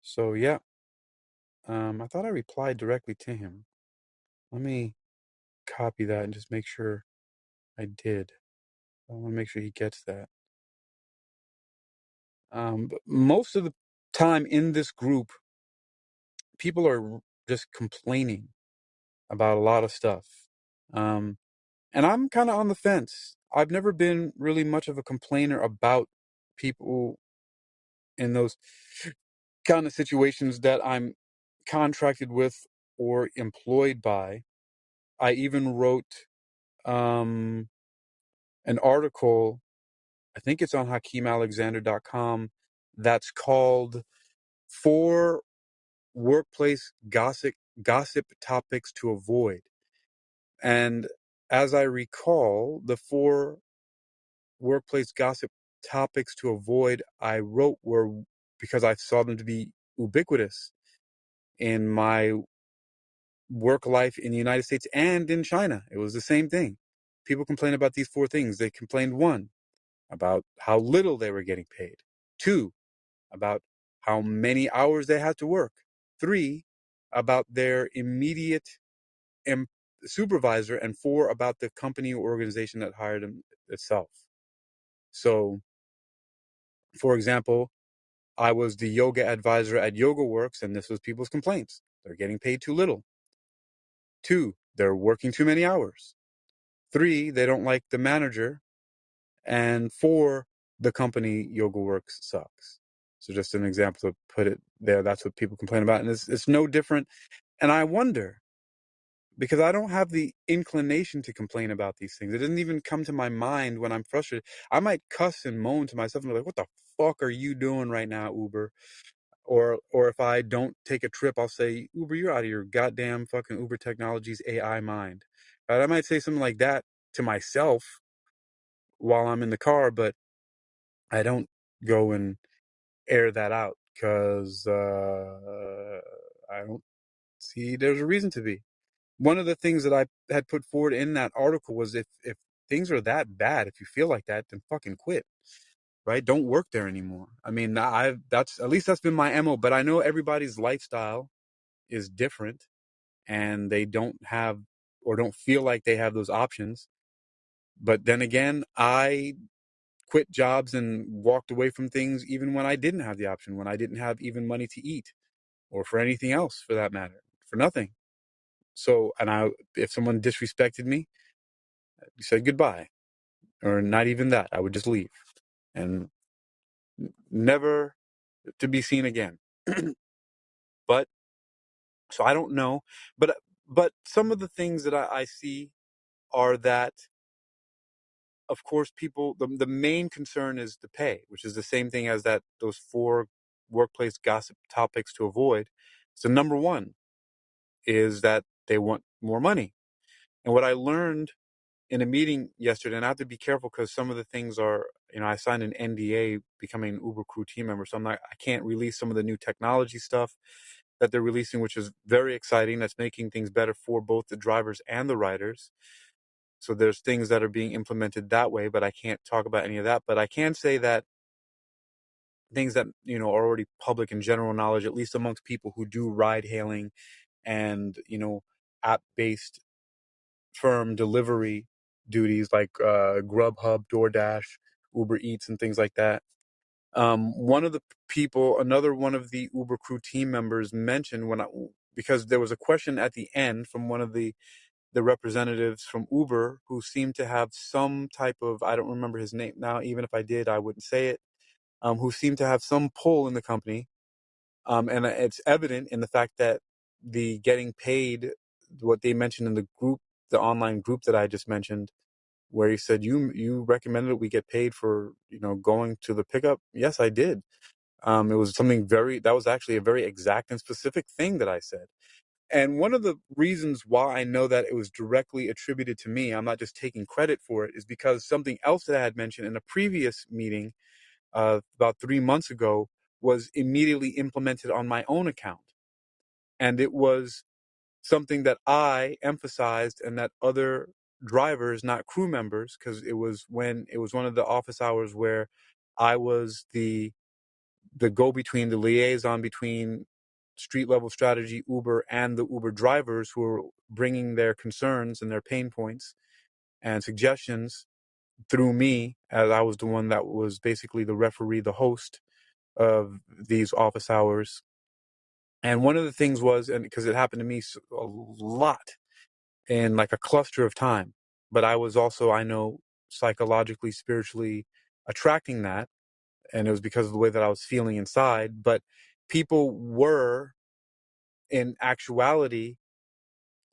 A: So yeah, I thought I replied directly to him. Let me copy that and just make sure I did. I want to make sure he gets that. But most of the time in this group, people are just complaining about a lot of stuff. And I'm kind of on the fence. I've never been really much of a complainer about people in those kind of situations that I'm contracted with or employed by. I even wrote an article, I think it's on HakimAlexander.com, that's called Four Workplace Gossip Topics to Avoid. And as I recall, the four workplace gossip topics to avoid I wrote were because I saw them to be ubiquitous in my work life in the United States and in China. It was the same thing. People complain about these four things. They complained, one, about how little they were getting paid. Two, about how many hours they had to work. Three, about their immediate supervisor. And four, about the company or organization that hired them itself. So, for example, I was the yoga advisor at YogaWorks, and this was people's complaints. They're getting paid too little. Two, they're working too many hours. Three, they don't like the manager. And four, the company YogaWorks sucks. So just an example to put it there. That's what people complain about. And it's no different. And I wonder, because I don't have the inclination to complain about these things. It doesn't even come to my mind when I'm frustrated. I might cuss and moan to myself and be like, what the fuck are you doing right now, Uber? Or if I don't take a trip, I'll say, Uber, you're out of your goddamn fucking Uber Technologies AI mind. Right? I might say something like that to myself while I'm in the car, but I don't go and air that out because I don't see there's a reason to be. One of the things that I had put forward in that article was if things are that bad, if you feel like that, then fucking quit. Right? Don't work there anymore. I mean, that's at least that's been my MO, but I know everybody's lifestyle is different and they don't have or don't feel like they have those options. But then again, I quit jobs and walked away from things even when I didn't have the option, when I didn't have even money to eat or for anything else for that matter, for nothing. So, if someone disrespected me, you said goodbye, or not even that. I would just leave and never to be seen again. But so I don't know, but some of the things that I see are that, of course, people, the main concern is the pay, which is the same thing as that those 4 workplace gossip topics to avoid. So number one is that they want more money. And what I learned in a meeting yesterday, and I have to be careful because some of the things are, I signed an NDA becoming an Uber crew team member, so I can't release some of the new technology stuff that they're releasing, which is very exciting. That's making things better for both the drivers and the riders. So there's things that are being implemented that way, but I can't talk about any of that. But I can say that things that, are already public and general knowledge, at least amongst people who do ride hailing and, app-based firm delivery duties like Grubhub, DoorDash, Uber Eats, and things like that. Another one of the Uber crew team members mentioned because there was a question at the end from one of the representatives from Uber who seemed to have some type of, I don't remember his name now, even if I did, I wouldn't say it, who seemed to have some pull in the company. And it's evident in the fact that the getting paid, what they mentioned in the group, the online group that I just mentioned, where he said, you recommended that we get paid for, going to the pickup. Yes, I did. It was that was actually a very exact and specific thing that I said. And one of the reasons why I know that it was directly attributed to me, I'm not just taking credit for it, is because something else that I had mentioned in a previous meeting about 3 months ago was immediately implemented on my own account. And it was something that I emphasized and that other drivers, not crew members, because it was one of the office hours where I was the go-between, the liaison between street level strategy, Uber, and the Uber drivers who were bringing their concerns and their pain points and suggestions through me, as I was the one that was basically the referee, the host of these office hours. And one of the things was, and because it happened to me a lot in like a cluster of time, but I was also, I know, psychologically, spiritually attracting that. And it was because of the way that I was feeling inside. But people were, in actuality,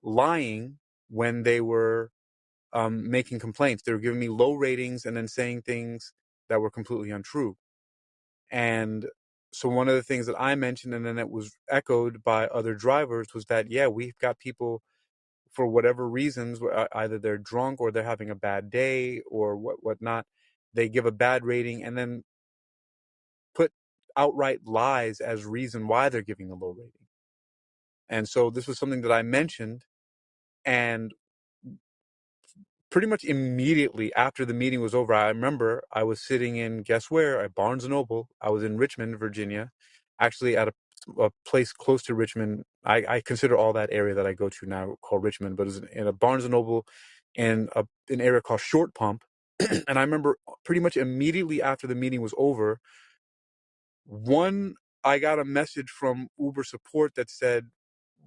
A: lying when they were making complaints. They were giving me low ratings and then saying things that were completely untrue. And so one of the things that I mentioned, and then it was echoed by other drivers, was that, yeah, we've got people, for whatever reasons, either they're drunk or they're having a bad day or whatnot, they give a bad rating and then put outright lies as reason why they're giving a low rating. And so this was something that I mentioned, and pretty much immediately after the meeting was over, I remember I was sitting in, guess where, at Barnes & Noble. I was in Richmond, Virginia, actually at a place close to Richmond. I consider all that area that I go to now called Richmond, but it was in a Barnes & Noble in an area called Short Pump. And I remember pretty much immediately after the meeting was over, I got a message from Uber support that said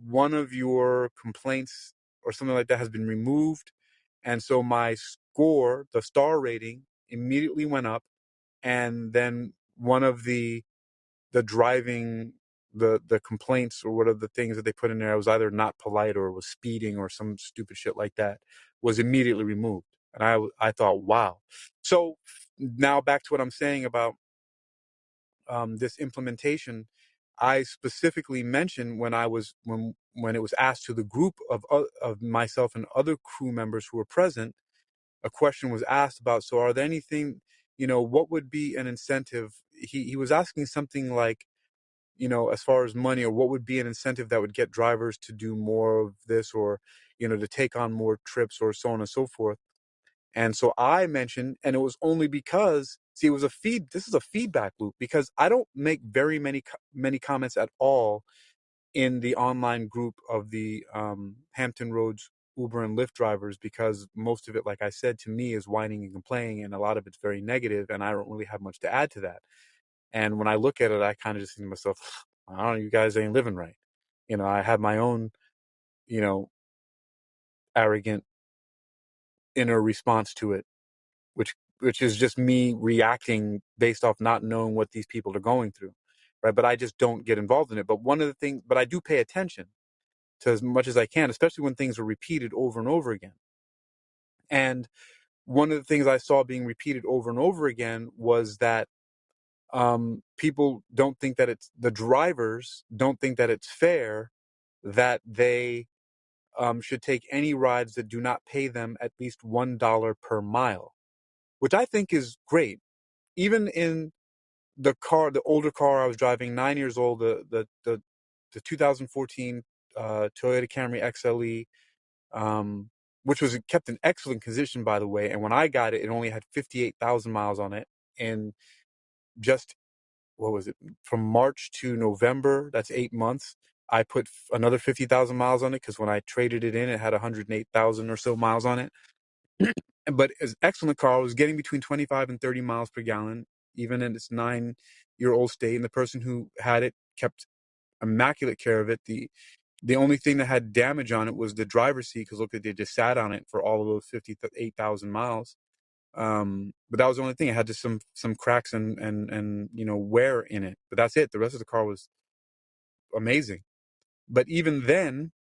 A: one of your complaints or something like that has been removed. And so my score, the star rating, immediately went up. And then one of the driving, the complaints, or what are the things that they put in there, I was either not polite or was speeding or some stupid shit like that, was immediately removed. And I thought, wow. So now back to what I'm saying about this implementation. I specifically mentioned when it was asked to the group of myself and other crew members who were present, a question was asked about, so are there anything, what would be an incentive? He was asking something like, as far as money, or what would be an incentive that would get drivers to do more of this, or, to take on more trips, or so on and so forth. And so I mentioned, and it was only because, see, this is a feedback loop, because I don't make very many comments at all in the online group of the Hampton Roads Uber and Lyft drivers because most of it, like I said, to me is whining and complaining, and a lot of it's very negative, and I don't really have much to add to that. And when I look at it, I kind of just think to myself, I don't know, you guys ain't living right. I have my own, you know, arrogant inner response to it, which is just me reacting based off not knowing what these people are going through, right? But I just don't get involved in it. But one of the things, but I do pay attention to as much as I can, especially when things are repeated over and over again. And one of the things I saw being repeated over and over again was that people don't think that the drivers don't think that it's fair that they should take any rides that do not pay them at least $1 per mile, which I think is great. Even in the older car I was driving, 9 years old, the 2014 Toyota Camry XLE, which was kept in excellent condition, by the way. And when I got it, it only had 58,000 miles on it. And just, what was it, from March to November, that's 8 months. I put another 50,000 miles on it because when I traded it in, it had 108,000 or so miles on it. But it's an excellent car. It was getting between 25 and 30 miles per gallon, even in its 9-year-old state. And the person who had it kept immaculate care of it. The only thing that had damage on it was the driver's seat, because look, they just sat on it for all of those 58,000 miles. But that was the only thing. It had just some cracks and wear in it. But that's it. The rest of the car was amazing. But even then,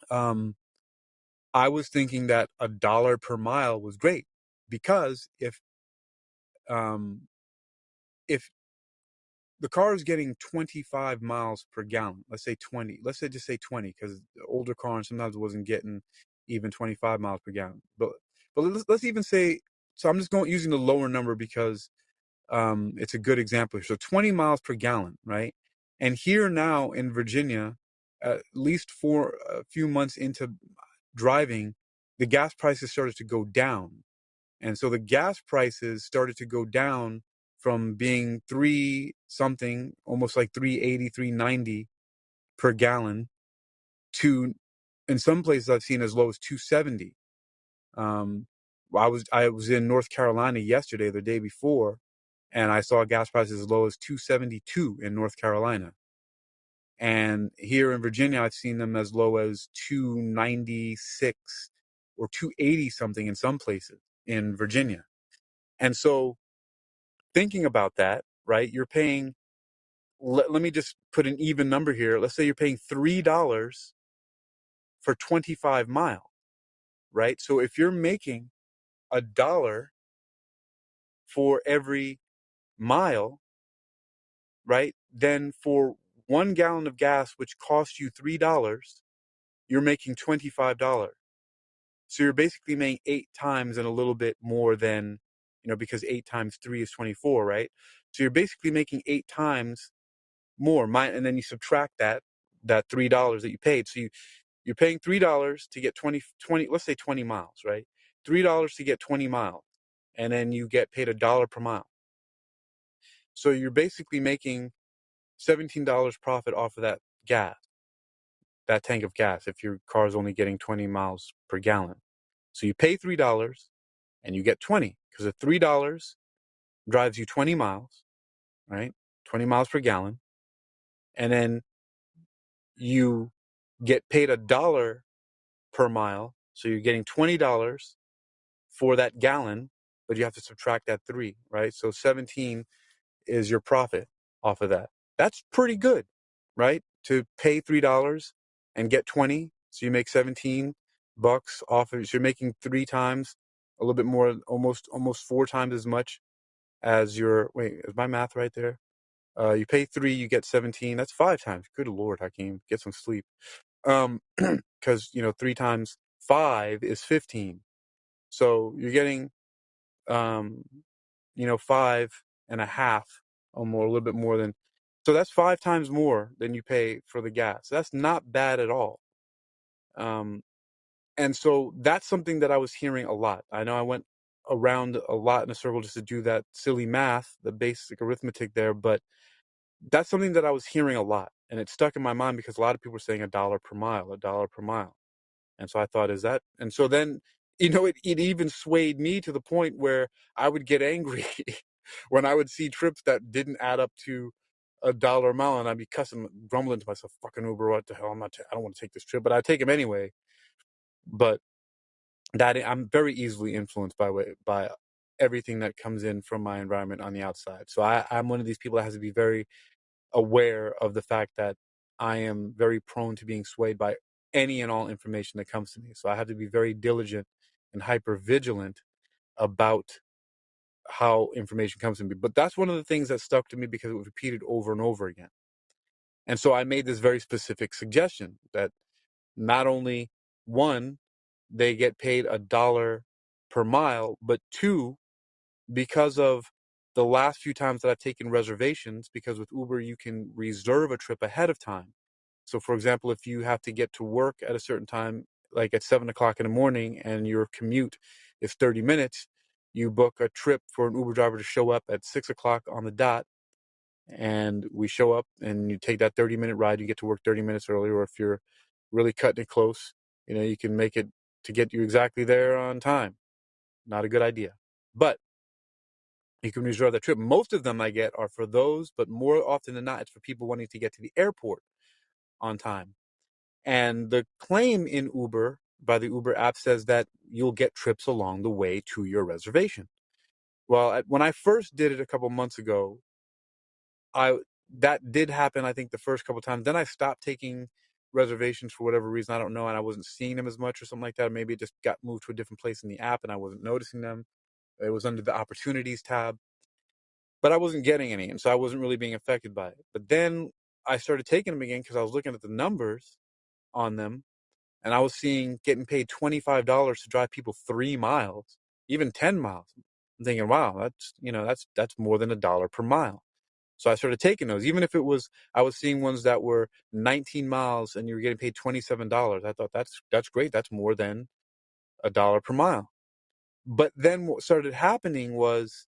A: I was thinking that $1 per mile was great, because um, if the car is getting 25 miles per gallon, let's say 20, just say 20, because the older car sometimes wasn't getting even 25 miles per gallon. But let's even say, so I'm just using the lower number because it's a good example here. So 20 miles per gallon, right? And here now in Virginia, at least for a few months into driving, the gas prices started to go down. And so the gas prices started to go down from being three something, almost like 380, 390 per gallon, to, in some places I've seen, as low as 270. I was in North Carolina yesterday, the day before, and I saw gas prices as low as 272 in North Carolina. And here in Virginia, I've seen them as low as 296 or 280 something in some places in Virginia. And so thinking about that, right, you're paying, let me just put an even number here. Let's say you're paying $3 for 25 miles, right? So if you're making $1 for every mile, right, then for 1 gallon of gas, which costs you $3, you're making $25. So you're basically making 8 times and a little bit more than, because 8 times 3 is 24, right? So you're basically making 8 times more. And then you subtract that $3 that you paid. So you're paying $3 to get 20, let's say 20 miles, right? $3 to get 20 miles. And then you get paid $1 per mile. So you're basically making $17 profit off of that gas, that tank of gas, if your car is only getting 20 miles per gallon. So you pay $3 and you get 20, because the $3 drives you 20 miles, right? 20 miles per gallon. And then you get paid $1 per mile. So you're getting $20 for that gallon, but you have to subtract that 3, right? So 17 is your profit off of that. That's pretty good, right? To pay $3 and get 20. So you make 17 bucks off of it. So you're making 3 times, a little bit more, almost 4 times as much as wait, is my math right there? You pay 3, you get 17. That's 5 times. Good Lord, Hakeem, get some sleep. Because 3 times 5 is 15. So you're getting 5.5 or more, a little bit more than. So that's 5 times more than you pay for the gas. That's not bad at all. And so that's something that I was hearing a lot. I know I went around a lot in a circle just to do that silly math, the basic arithmetic there, but that's something that I was hearing a lot, and it stuck in my mind because a lot of people were saying $1 per mile, $1 per mile. And so I thought, and so then, it even swayed me to the point where I would get angry when I would see trips that didn't add up to $1 a mile, and I'd be cussing, grumbling to myself, fucking Uber, what the hell, I don't want to take this trip, but I take them anyway. But that I'm very easily influenced by everything that comes in from my environment on the outside. So I'm one of these people that has to be very aware of the fact that I am very prone to being swayed by any and all information that comes to me. So I have to be very diligent and hyper vigilant about how information comes to me. But that's one of the things that stuck to me because it was repeated over and over again. And so I made this very specific suggestion that not only one, they get paid $1 per mile, but two, because of the last few times that I've taken reservations, because with Uber you can reserve a trip ahead of time. So for example, if you have to get to work at a certain time, like at 7 o'clock in the morning, and your commute is 30 minutes, you book a trip for an Uber driver to show up at 6 o'clock on the dot. And we show up and you take that 30-minute ride, you get to work 30 minutes earlier. Or if you're really cutting it close, you can make it to get you exactly there on time. Not a good idea. But you can reserve that trip. Most of them I get are for those, but more often than not, it's for people wanting to get to the airport on time. And the claim in Uber by the Uber app says that you'll get trips along the way to your reservation. Well, when I first did it a couple months ago, I that did happen, I think, the first couple times. Then I stopped taking reservations for whatever reason. I don't know. And I wasn't seeing them as much or something like that. Or maybe it just got moved to a different place in the app and I wasn't noticing them. It was under the opportunities tab, but I wasn't getting any. And so I wasn't really being affected by it. But then I started taking them again because I was looking at the numbers on them, and I was seeing getting paid $25 to drive people 3 miles, even 10 miles. I'm thinking, wow, that's more than $1 per mile. So I started taking those, even if I was seeing ones that were 19 miles and you were getting paid $27. I thought that's great. That's more than $1 per mile. But then what started happening was,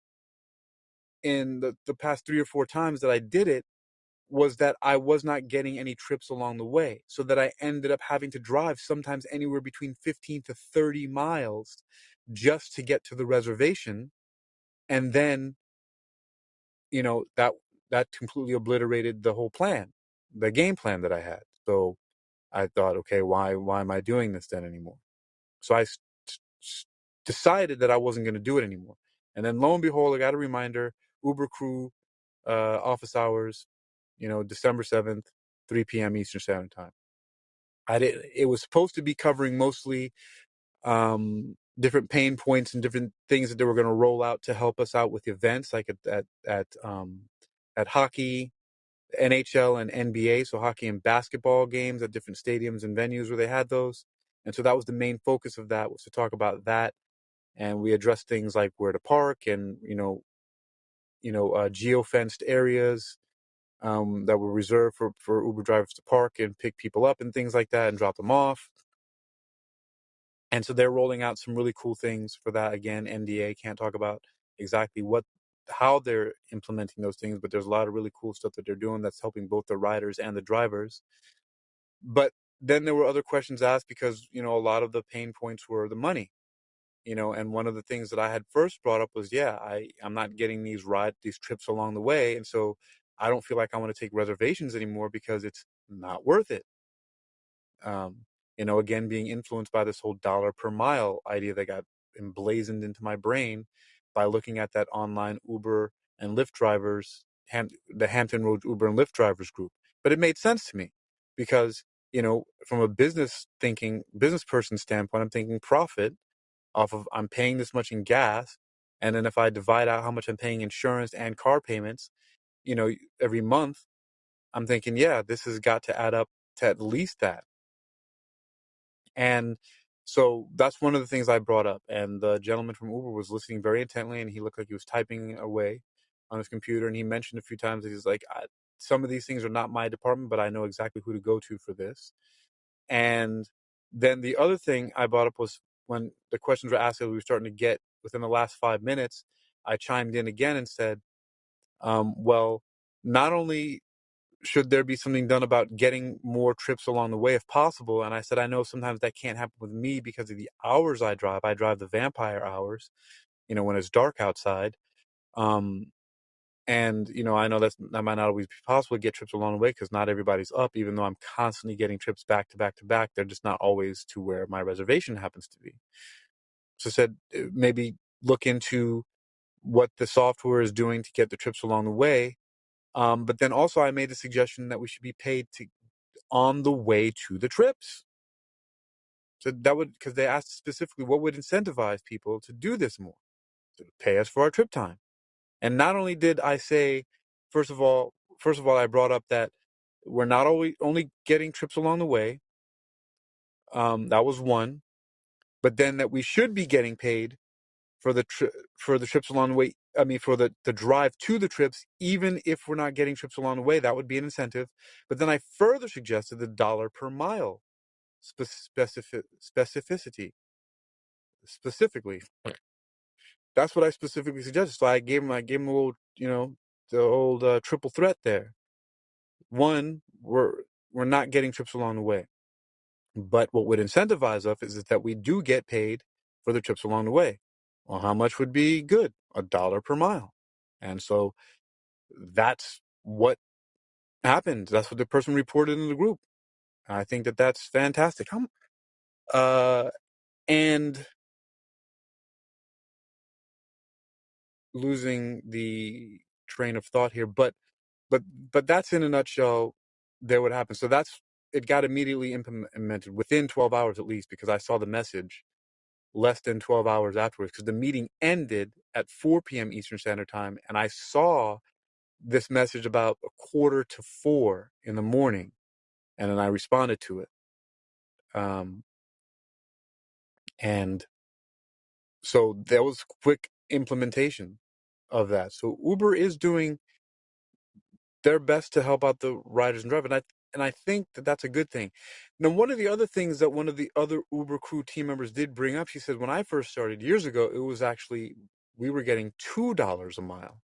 A: in the past 3 or 4 times that I did it, was that I was not getting any trips along the way. So that I ended up having to drive sometimes anywhere between 15 to 30 miles just to get to the reservation. And then, that completely obliterated the whole plan, the game plan that I had. So I thought, okay, why am I doing this then anymore? So I decided that I wasn't going to do it anymore. And then lo and behold, I got a reminder, Uber crew, office hours, December 7th, 3 p.m. Eastern Standard Time. It was supposed to be covering mostly different pain points and different things that they were going to roll out to help us out with events, like at hockey, NHL, and NBA. So hockey and basketball games at different stadiums and venues where they had those. And so that was the main focus of that, was to talk about that. And we addressed things like where to park and, geo-fenced areas that were reserved for Uber drivers to park and pick people up and things like that and drop them off. And so they're rolling out some really cool things for that. Again, NDA can't talk about exactly how they're implementing those things, but there's a lot of really cool stuff that they're doing that's helping both the riders and the drivers. But then there were other questions asked because, a lot of the pain points were the money, and one of the things that I had first brought up was, I'm not getting these trips along the way. And so I don't feel like I want to take reservations anymore because it's not worth it. Again, being influenced by this whole dollar per mile idea that got emblazoned into my brain by looking at that online Uber and Lyft drivers, the Hampton Roads Uber and Lyft drivers group. But it made sense to me because, from a business person standpoint, I'm thinking profit off of, I'm paying this much in gas. And then if I divide out how much I'm paying insurance and car payments, every month, I'm thinking, yeah, this has got to add up to at least that. And so that's one of the things I brought up. And the gentleman from Uber was listening very intently, and he looked like he was typing away on his computer. And he mentioned a few times that he's like, some of these things are not my department, but I know exactly who to go to for this. And then the other thing I brought up was, when the questions were asked that we were starting to get within the last 5 minutes, I chimed in again and said, well, not only should there be something done about getting more trips along the way if possible? And I said, I know sometimes that can't happen with me because of the hours I drive. I drive the vampire hours, when it's dark outside. Um, and, I know that might not always be possible to get trips along the way because not everybody's up, even though I'm constantly getting trips back to back to back. They're just not always to where my reservation happens to be. So I said, maybe look into what the software is doing to get the trips along the way. But then also I made the suggestion that we should be paid on the way to the trips. So that would, because they asked specifically what would incentivize people to do this more, to pay us for our trip time. And not only did I say, first of all, I brought up that we're not always only getting trips along the way. That was one, but then that we should be getting paid for the trips along the way. I mean, for the drive to the trips, even if we're not getting trips along the way, that would be an incentive. But then I further suggested the dollar per mile specificity. Specifically, that's what I specifically suggested. So I gave him a little, the old triple threat there. One, we're not getting trips along the way, but what would incentivize us is that we do get paid for the trips along the way. Well, how much would be good? $1 per mile. And so that's what happened. That's what the person reported in the group. I think that that's fantastic. Uh, and losing the train of thought here, but that's in a nutshell there what happened. So it got immediately implemented within 12 hours at least, because I saw the message less than 12 hours afterwards, because the meeting ended at 4 p.m. Eastern Standard Time, and I saw this message about a quarter to 4 in the morning, and then I responded to it. And so there was quick implementation of that. So Uber is doing their best to help out the riders and drivers, and I think that that's a good thing. Now, one of the other things that one of the other Uber crew team members did bring up, she said, when I first started years ago, it was actually we were getting $2 a mile,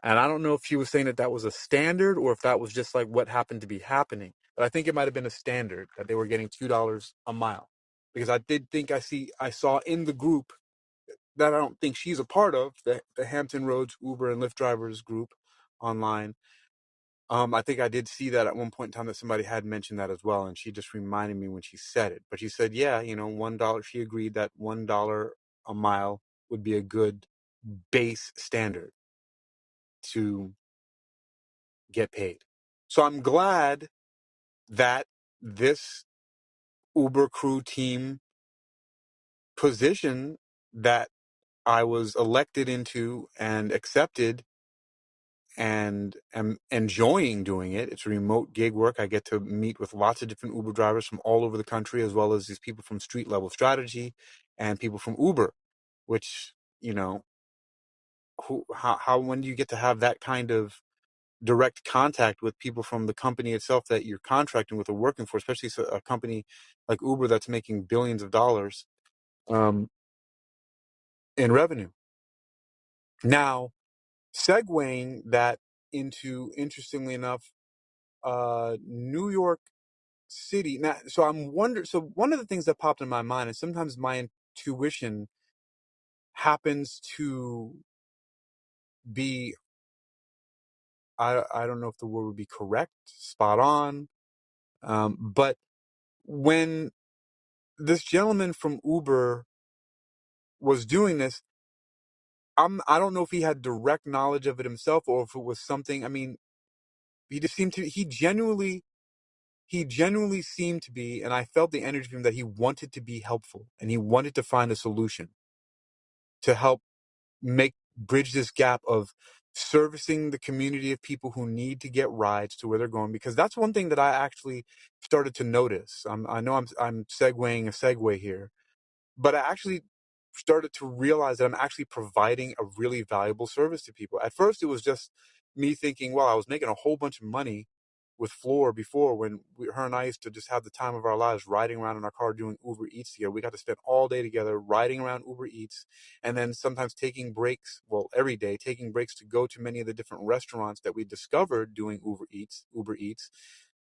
A: and I don't know if she was saying that that was a standard or if that was just like what happened to be happening. But I think it might have been a standard that they were getting $2 a mile, because I did think I saw in the group that I don't think she's a part of, the Hampton Roads Uber and Lyft drivers group online. I think I did see that at one point in time that somebody had mentioned that as well, and she just reminded me when she said it. But she said, yeah, $1. She agreed that $1 a mile would be a good base standard to get paid. So I'm glad that this Uber crew team position that I was elected into and accepted and am enjoying doing it. It's remote gig work. I get to meet with lots of different Uber drivers from all over the country, as well as these people from Street Level Strategy and people from Uber, which, when do you get to have that kind of direct contact with people from the company itself that you're contracting with or working for, especially a company like Uber that's making billions of dollars um, in revenue. Now, segueing that into, interestingly enough, New York City. Now, so I'm wondering. So one of the things that popped in my mind, and sometimes my intuition happens to be, I don't know if the word would be correct, spot on. But when this gentleman from Uber was doing this, I don't know if he had direct knowledge of it himself or if it was something. I mean, he genuinely seemed to be, and I felt the energy from him that he wanted to be helpful and he wanted to find a solution to help bridge this gap of servicing the community of people who need to get rides to where they're going, because that's one thing that I actually started to notice. I know I'm segueing a segue here, but I actually started to realize that I'm actually providing a really valuable service to people. At first, it was just me thinking, well, I was making a whole bunch of money with Floor before, when her and I used to just have the time of our lives riding around in our car doing Uber Eats together. We got to spend all day together riding around Uber Eats, and then sometimes taking breaks, well, every day, taking breaks to go to many of the different restaurants that we discovered doing Uber Eats,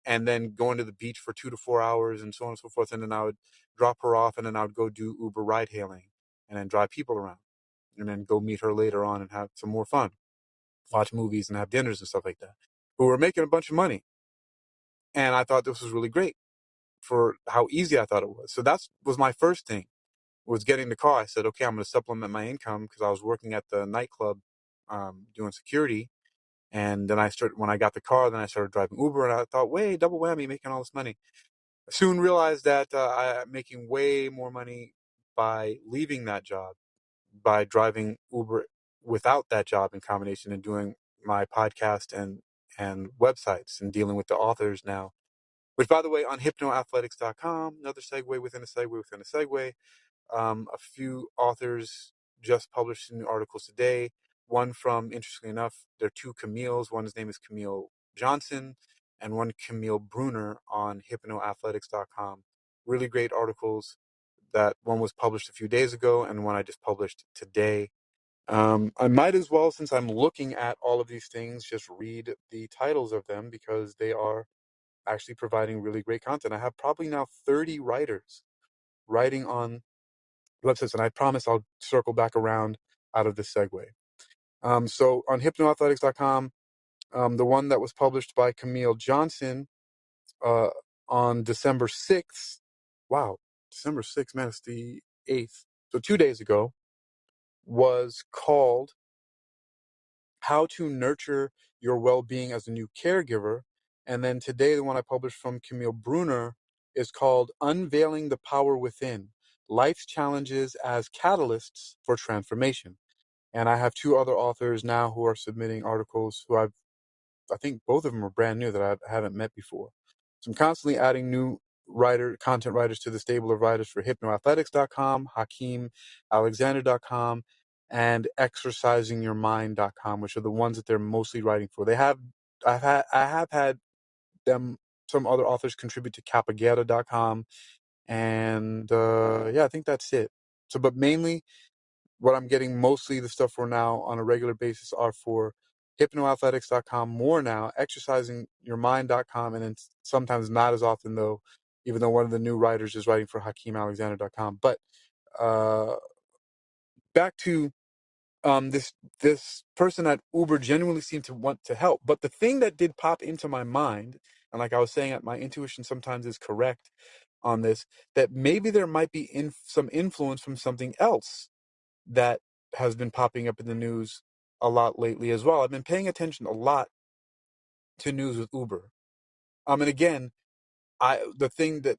A: and then going to the beach for 2 to 4 hours and so on and so forth. And then I would drop her off, and then I would go do Uber ride hailing and then drive people around, and then go meet her later on and have some more fun, watch movies and have dinners and stuff like that. But we were making a bunch of money. And I thought this was really great for how easy I thought it was. So that was my first thing, was getting the car. I said, okay, I'm going to supplement my income, because I was working at the nightclub doing security. And then when I got the car, then I started driving Uber, and I thought, wait, double whammy, making all this money. I soon realized that I'm making way more money by leaving that job, by driving Uber without that job in combination, and doing my podcast and websites and dealing with the authors now. Which, by the way, on hypnoathletics.com, another segue within a segue within a segue, a few authors just published new articles today. One from, interestingly enough, there are two Camille's. One's name is Camille Johnson, and one Camille Bruner on hypnoathletics.com. Really great articles. That one was published a few days ago, and one I just published today. I might as well, since I'm looking at all of these things, just read the titles of them, because they are actually providing really great content. I have probably now 30 writers writing on websites, and I promise I'll circle back around out of this segue. So on hypnoathletics.com, the one that was published by Camille Johnson uh, on December 6th, wow, December 6th, man, it's the 8th, so 2 days ago, was called How to Nurture Your Well-Being as a New Caregiver. And then today, the one I published from Camille Bruner is called Unveiling the Power Within, Life's Challenges as Catalysts for Transformation. And I have two other authors now who are submitting articles who I think both of them are brand new that I haven't met before. So I'm constantly adding new content writers to the stable of writers for hypnoathletics.com, HakimAlexander.com, and exercisingyourmind.com, which are the ones that they're mostly writing for. I have had some other authors contribute to Capagetta.com, and yeah, I think that's it. So, but mainly what I'm getting, mostly the stuff for now on a regular basis, are for hypnoathletics.com, more now, exercisingyourmind.com, and then sometimes, not as often though, even though one of the new writers is writing for HakimAlexander.com. But back to this person at Uber genuinely seemed to want to help. But the thing that did pop into my mind, and like I was saying, my intuition sometimes is correct on this, that maybe there might be some influence from something else that has been popping up in the news a lot lately as well. I've been paying attention a lot to news with Uber. And again, the thing that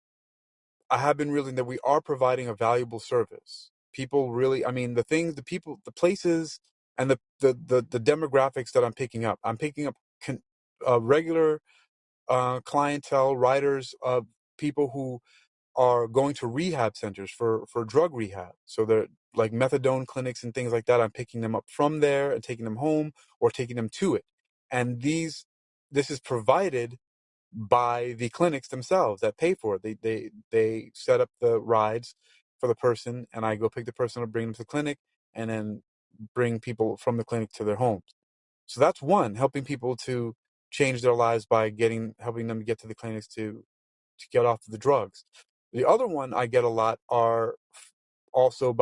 A: I have been realizing, that we are providing a valuable service. People really, I mean, the people, the places, and the demographics that I'm picking up. I'm picking up regular clientele, writers, of people who are going to rehab centers for drug rehab. So they're like methadone clinics and things like that. I'm picking them up from there and taking them home, or taking them to it. And this is provided by the clinics themselves that pay for it. They set up the rides for the person, and I go pick the person up, bring them to the clinic, and then bring people from the clinic to their homes. So that's one, helping people to change their lives by helping them to get to the clinics to get off of the drugs. The other one I get a lot are also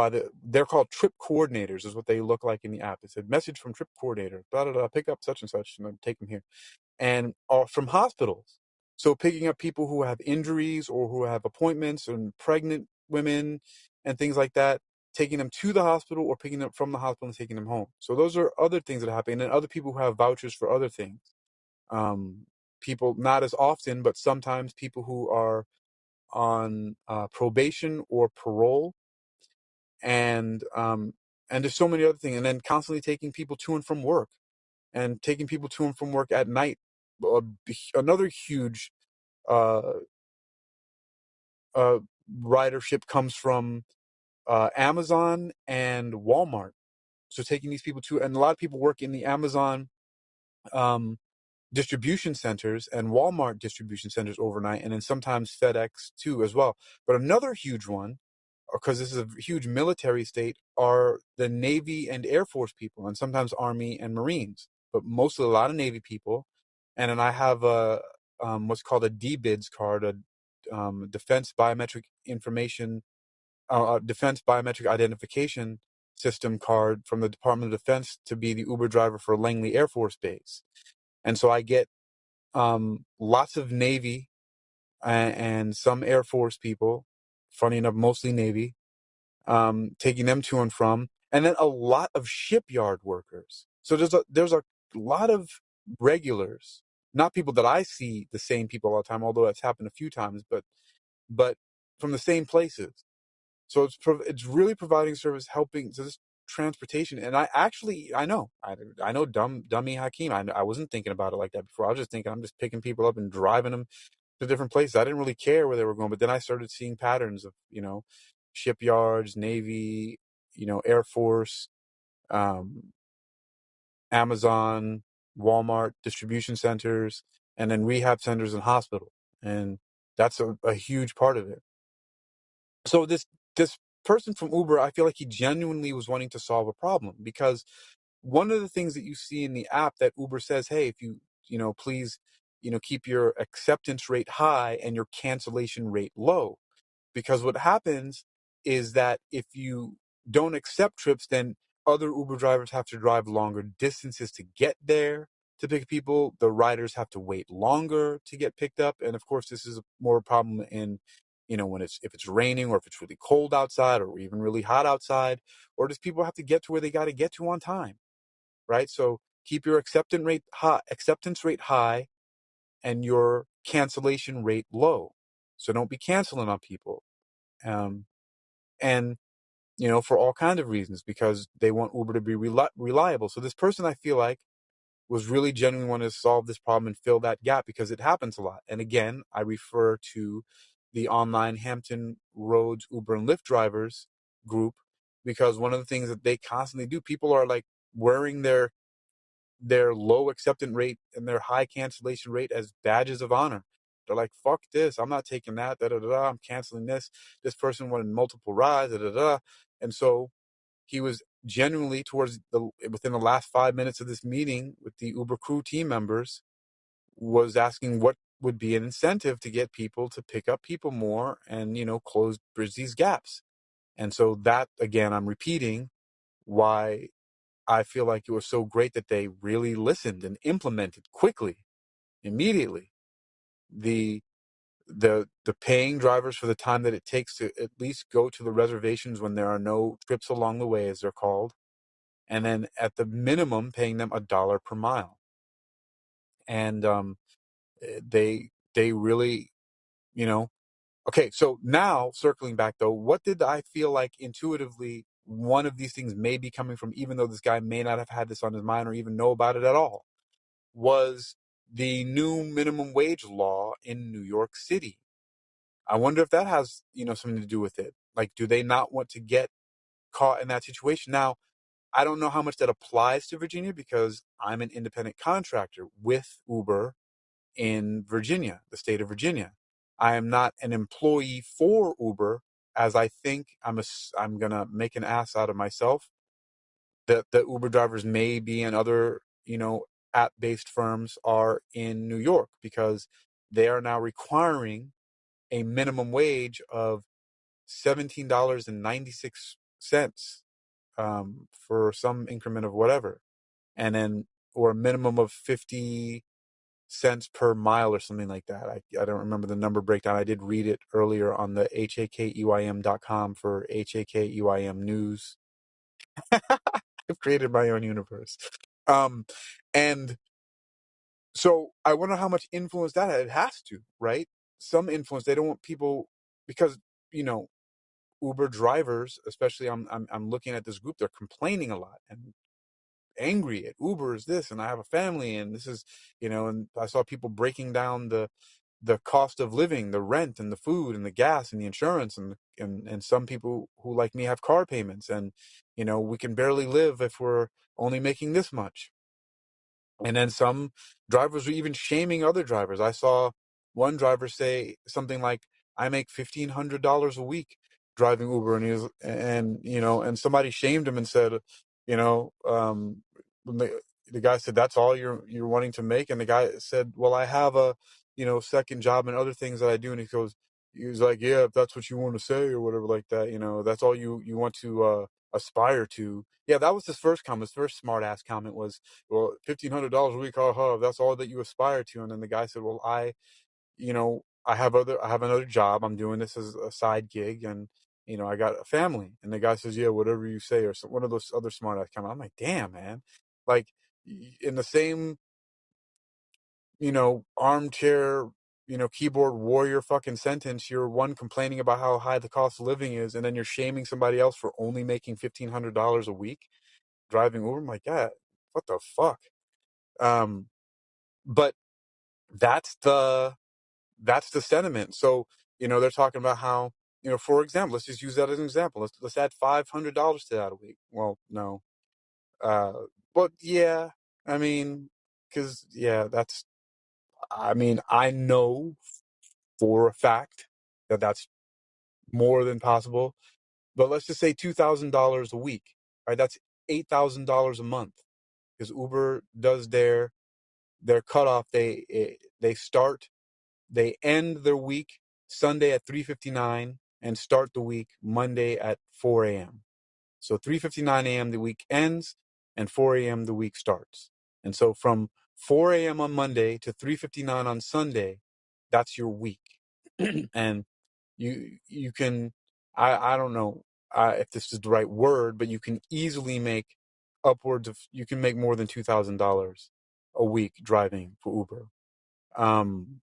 A: they're called trip coordinators, is what they look like in the app. It said message from trip coordinator, blah, blah, blah, pick up such and such, and then take them here. And from hospitals. So picking up people who have injuries or who have appointments, and pregnant women and things like that, taking them to the hospital, or picking them from the hospital and taking them home. So those are other things that happen. And then other people who have vouchers for other things. People, not as often, but sometimes, people who are on probation or parole, and there's so many other things. And then constantly taking people to and from work, and taking people to and from work at night. Another huge uh, ridership comes from Amazon and Walmart. So taking these people to, and a lot of people work in the Amazon distribution centers and Walmart distribution centers overnight, and then sometimes FedEx too as well. But another huge one, because this is a huge military state, are the Navy and Air Force people, and sometimes Army and Marines, but mostly a lot of Navy people. And then I have a what's called a DBIDS card, a Defense Biometric Information, Defense Biometric Identification System card from the Department of Defense to be the Uber driver for Langley Air Force Base. And so I get lots of Navy and some Air Force people, funny enough, mostly Navy, taking them to and from, and then a lot of shipyard workers. So there's a lot of regulars, not people that I see the same people all the time, although that's happened a few times, but from the same places. So it's really providing service, helping to this transportation. And I know dummy Hakeem. I wasn't thinking about it like that before. I was just thinking I'm just picking people up and driving them to different places. I didn't really care where they were going, but then I started seeing patterns of, shipyards, Navy, Air Force, um, Amazon, Walmart, distribution centers, and then rehab centers and hospitals. And that's a huge part of it. So this person from Uber, I feel like he genuinely was wanting to solve a problem, because one of the things that you see in the app that Uber says, hey, if please, keep your acceptance rate high and your cancellation rate low. Because what happens is that if you don't accept trips, then other Uber drivers have to drive longer distances to get there to pick people. The riders have to wait longer to get picked up. And of course, this is more a problem in, when if it's raining, or if it's really cold outside, or even really hot outside, or just people have to get to where they got to get to on time. Right. So keep your acceptance rate high and your cancellation rate low. So don't be canceling on people. Um, and for all kinds of reasons, because they want Uber to be reliable. So this person, I feel like, was really genuinely wanting to solve this problem and fill that gap, because it happens a lot. And again, I refer to the online Hampton Roads Uber and Lyft drivers group, because one of the things that they constantly do, people are like wearing their low acceptance rate and their high cancellation rate as badges of honor. They're like, fuck this, I'm not taking that, da da da, I'm canceling this. This person wanted multiple rides, da da da. And so he was genuinely within the last 5 minutes of this meeting with the Uber crew team members, was asking what would be an incentive to get people to pick up people more and, bridge these gaps. And so that, again, I'm repeating why I feel like it was so great that they really listened and implemented quickly, immediately, the the paying drivers for the time that it takes to at least go to the reservations when there are no trips along the way, as they're called, and then at the minimum paying them $1 per mile. And they really, okay. So now, circling back though, what did I feel like intuitively one of these things may be coming from, even though this guy may not have had this on his mind or even know about it at all, was the new minimum wage law in New York City. I wonder if that has, something to do with it. Like, do they not want to get caught in that situation? Now, I don't know how much that applies to Virginia, because I'm an independent contractor with Uber in Virginia, the state of Virginia. I am not an employee for Uber, as I think I'm going to make an ass out of myself. The Uber drivers may be in other, app-based firms are in New York, because they are now requiring a minimum wage of $17.96 for some increment of whatever, and then, or a minimum of 50 cents per mile or something like that. I don't remember the number breakdown. I did read it earlier on the hakeym.com for HAKEYM news. I've created my own universe. And so I wonder how much influence that had. It has to, right? Some influence. They don't want people, because, Uber drivers, especially, I'm looking at this group, they're complaining a lot and angry at Uber is this, and I have a family, and this is, and I saw people breaking down the cost of living, the rent and the food and the gas and the insurance, and some people who, like me, have car payments, and we can barely live if we're only making this much. And then some drivers were even shaming other drivers. I saw one driver say something like, "I make $1,500 a week driving Uber," and and somebody shamed him and said, you know, when the guy said, "That's all you're wanting to make," and the guy said, "Well, I have a second job and other things that I do," and he was like, "Yeah, if that's what you want to say or whatever like that, that's all you want to aspire to." Yeah, that was his first comment. His first smart ass comment was, "Well, $1,500 a week, if that's all that you aspire to." And then the guy said, "Well, I have another job. I'm doing this as a side gig, and I got a family." And the guy says, "Yeah, whatever you say," or one of those other smart ass comments. I'm like, damn, man, like in the same armchair, keyboard warrior fucking sentence, you're one complaining about how high the cost of living is, and then you're shaming somebody else for only making $1,500 a week driving Uber. I'm like, yeah, what the fuck? Um, but that's the sentiment. So, they're talking about how, for example, let's just use that as an example. Let's add $500 to that a week. Well, no. Uh, but yeah, I mean, because yeah, I know for a fact that that's more than possible. But let's just say $2,000 a week, right? That's $8,000 a month, because Uber does their cutoff. They end their week Sunday at 3:59 and start the week Monday at 4 a.m. So 3:59 a.m. the week ends, and 4 a.m. the week starts. And so from 4 a.m. on Monday to 3:59 on Sunday, that's your week. And you can, I don't know if this is the right word, but you can easily make you can make more than $2,000 a week driving for Uber. Um,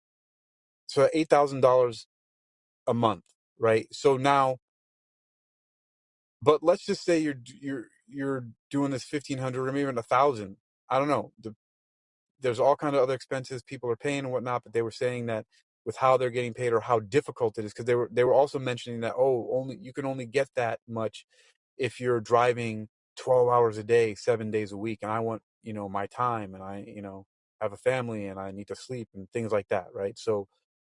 A: so $8,000 a month, right? So now, but let's just say you're doing this 1,500 or maybe even 1,000. I don't know. There's all kind of other expenses people are paying and whatnot, but they were saying that with how they're getting paid or how difficult it is, because they were also mentioning that, only you can only get that much if you're driving 12 hours a day, 7 days a week, and I want my time, and I have a family and I need to sleep and things like that, right? So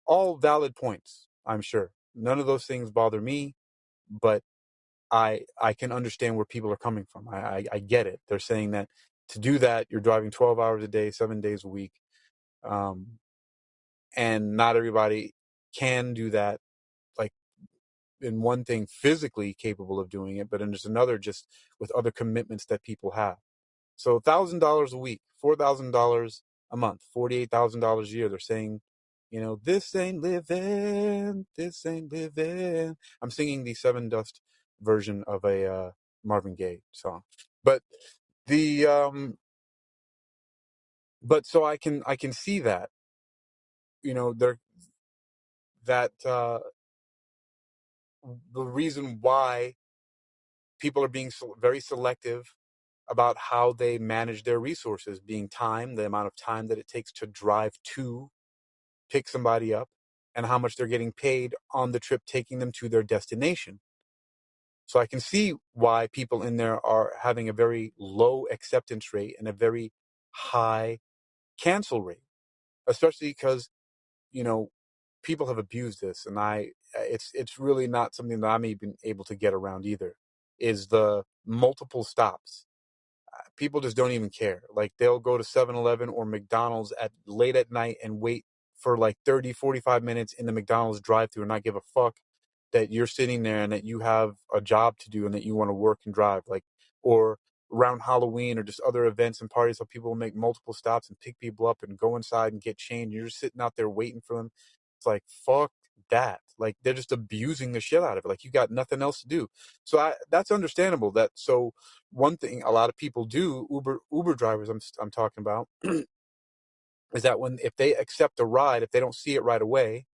A: all valid points, I'm sure. None of those things bother me, but I can understand where people are coming from. I get it. They're saying that to do that, you're driving 12 hours a day, 7 days a week, um, and not everybody can do that. Like, in one thing, physically capable of doing it, but then there's another just with other commitments that people have. So $1,000 a week, $4,000 a month, $48,000 a year. They're saying, this ain't living, this ain't living. I'm singing the Seven Dust version of a Marvin Gaye song, but the but so I can see that there that the reason why people are being very selective about how they manage their resources, being time, the amount of time that it takes to drive to pick somebody up, and how much they're getting paid on the trip taking them to their destination. So I can see why people in there are having a very low acceptance rate and a very high cancel rate, especially because, you know, people have abused this, and it's really not something that I'm even able to get around either, is the multiple stops. People just don't even care. Like, they'll go to 7-Eleven or McDonald's at late at night and wait for like 30, 45 minutes in the McDonald's drive-thru and not give a fuck that you're sitting there and that you have a job to do and that you want to work and drive. Like, or around Halloween or just other events and parties, how people will make multiple stops and pick people up and go inside and get changed. You're just sitting out there waiting for them. It's like, fuck that. Like, they're just abusing the shit out of it. Like, you got nothing else to do. So that's understandable. So one thing a lot of people do, Uber drivers I'm talking about, is that if they accept a ride, if they don't see it right away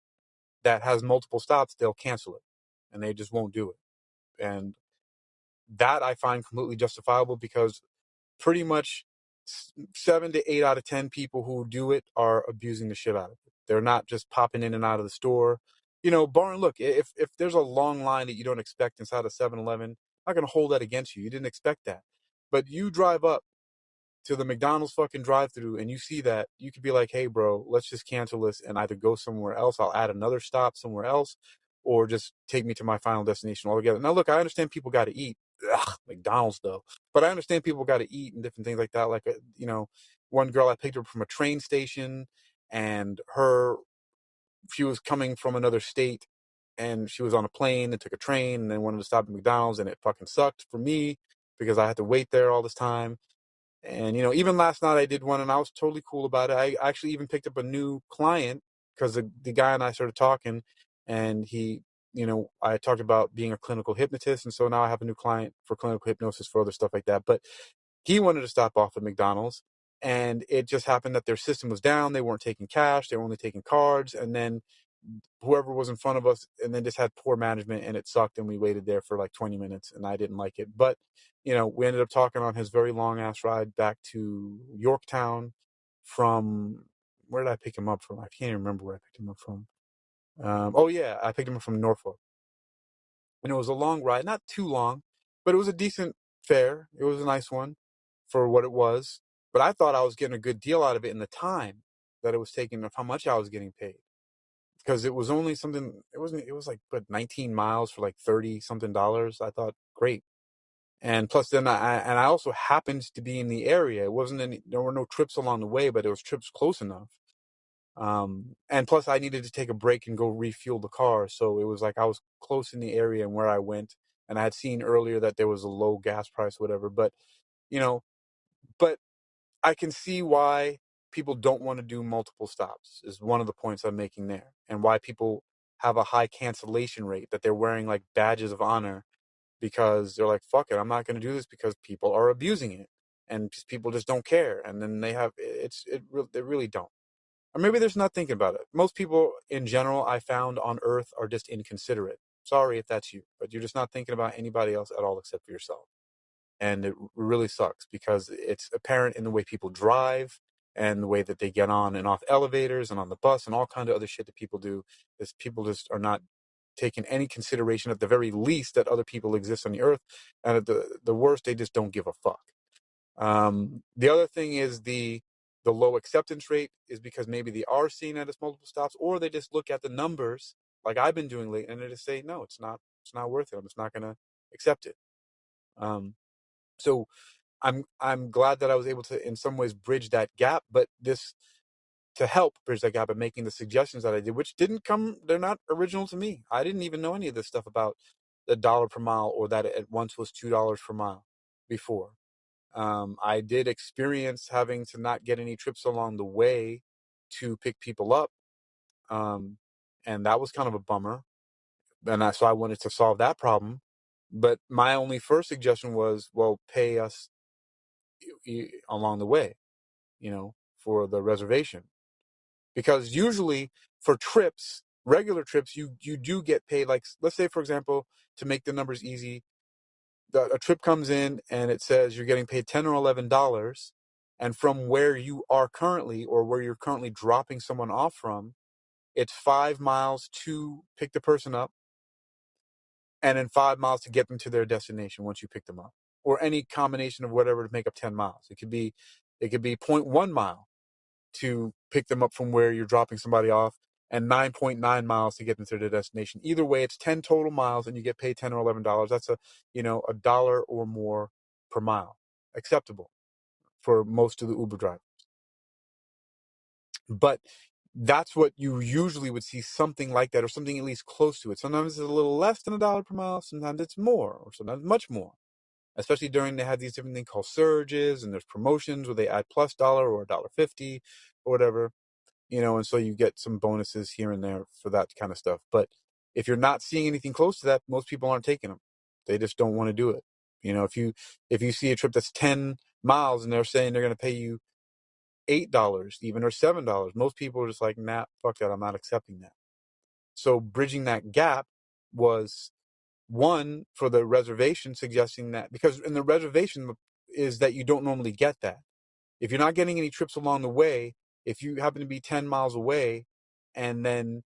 A: that has multiple stops, they'll cancel it, and they just won't do it. And that I find completely justifiable, because pretty much 7 to 8 out of 10 people who do it are abusing the shit out of it. They're not just popping in and out of the store. Barring, look, if there's a long line that you don't expect inside a 7-Eleven, I'm not going to hold that against you. You didn't expect that. But you drive up to the McDonald's fucking drive-through and you see that, you could be like, hey, bro, let's just cancel this and either go somewhere else. I'll add another stop somewhere else, or just take me to my final destination altogether. Now, look, I understand people got to eat. Ugh, McDonald's though, but I understand people got to eat and different things like that. Like, one girl I picked her up from a train station, and she was coming from another state, and she was on a plane and took a train and then wanted to stop at McDonald's, and it fucking sucked for me because I had to wait there all this time. And, even last night I did one and I was totally cool about it. I actually even picked up a new client because the guy and I started talking, and I talked about being a clinical hypnotist. And so now I have a new client for clinical hypnosis for other stuff like that. But he wanted to stop off at McDonald's, and it just happened that their system was down. They weren't taking cash. They were only taking cards. And then whoever was in front of us, and then just had poor management, and it sucked. And we waited there for like 20 minutes and I didn't like it. But, we ended up talking on his very long ass ride back to Yorktown from, where did I pick him up from? I can't even remember where I picked him up from. Oh yeah, I picked him up from Norfolk, and it was a long ride, not too long, but it was a decent fare. It was a nice one for what it was. But I thought I was getting a good deal out of it in the time that it was taking, of how much I was getting paid. Because it was only something, it was like, 19 miles for like 30 something dollars. I thought, great. And plus then I also happened to be in the area. It wasn't there were no trips along the way, but it was trips close enough. And plus I needed to take a break and go refuel the car. So it was like I was close in the area and where I went. And I had seen earlier that there was a low gas price, whatever. But, you know, but I can see why people don't want to do multiple stops, is one of the points I'm making there, and why people have a high cancellation rate, that they're wearing like badges of honor, because they're like, fuck it, I'm not going to do this because people are abusing it, and just people just don't care. And then they really don't. Or maybe they're just not thinking about it. Most people in general, I found on earth, are just inconsiderate. Sorry if that's you, but you're just not thinking about anybody else at all except for yourself. And it really sucks because it's apparent in the way people drive and the way that they get on and off elevators and on the bus and all kind of other shit that people do. Is people just are not taking any consideration, at the very least, that other people exist on the earth, and at the worst, they just don't give a fuck. The other thing is the low acceptance rate is because maybe they are seeing it as multiple stops, or they just look at the numbers like I've been doing lately, and they just say, no, it's not worth it. I'm just not going to accept it. So I'm glad that I was able to in some ways bridge that gap, but this to help bridge that gap and making the suggestions that I did, which they're not original to me. I didn't even know any of this stuff about the dollar per mile, or that it at once was $2 per mile before. I did experience having to not get any trips along the way to pick people up. Um, and that was kind of a bummer. So I wanted to solve that problem. But my only first suggestion was, well, pay us along the way, for the reservation. Because usually for trips, regular trips, you do get paid. Like, let's say, for example, to make the numbers easy, a trip comes in and it says you're getting paid $10 or $11, and from where you are currently, or where you're currently dropping someone off from, it's 5 miles to pick the person up, and then 5 miles to get them to their destination once you pick them up, or any combination of whatever to make up 10 miles. It could be 0.1 mile to pick them up from where you're dropping somebody off, and 9.9 miles to get them to their destination. Either way, it's 10 total miles, and you get paid $10 or $11. That's a dollar or more per mile. Acceptable for most of the Uber drivers. But that's what you usually would see, something like that, or something at least close to it. Sometimes it's a little less than a dollar per mile, sometimes it's more, or sometimes much more. Especially they have these different things called surges, and there's promotions where they add plus dollar or $1.50 or whatever. And so you get some bonuses here and there for that kind of stuff. But if you're not seeing anything close to that, most people aren't taking them. They just don't want to do it. If you see a trip that's 10 miles and they're saying they're going to pay you $8 even, or $7, most people are just like, nah, fuck that. I'm not accepting that. So bridging that gap was one for the reservation, suggesting that, because in the reservation is that you don't normally get that. If you're not getting any trips along the way, if you happen to be 10 miles away, and then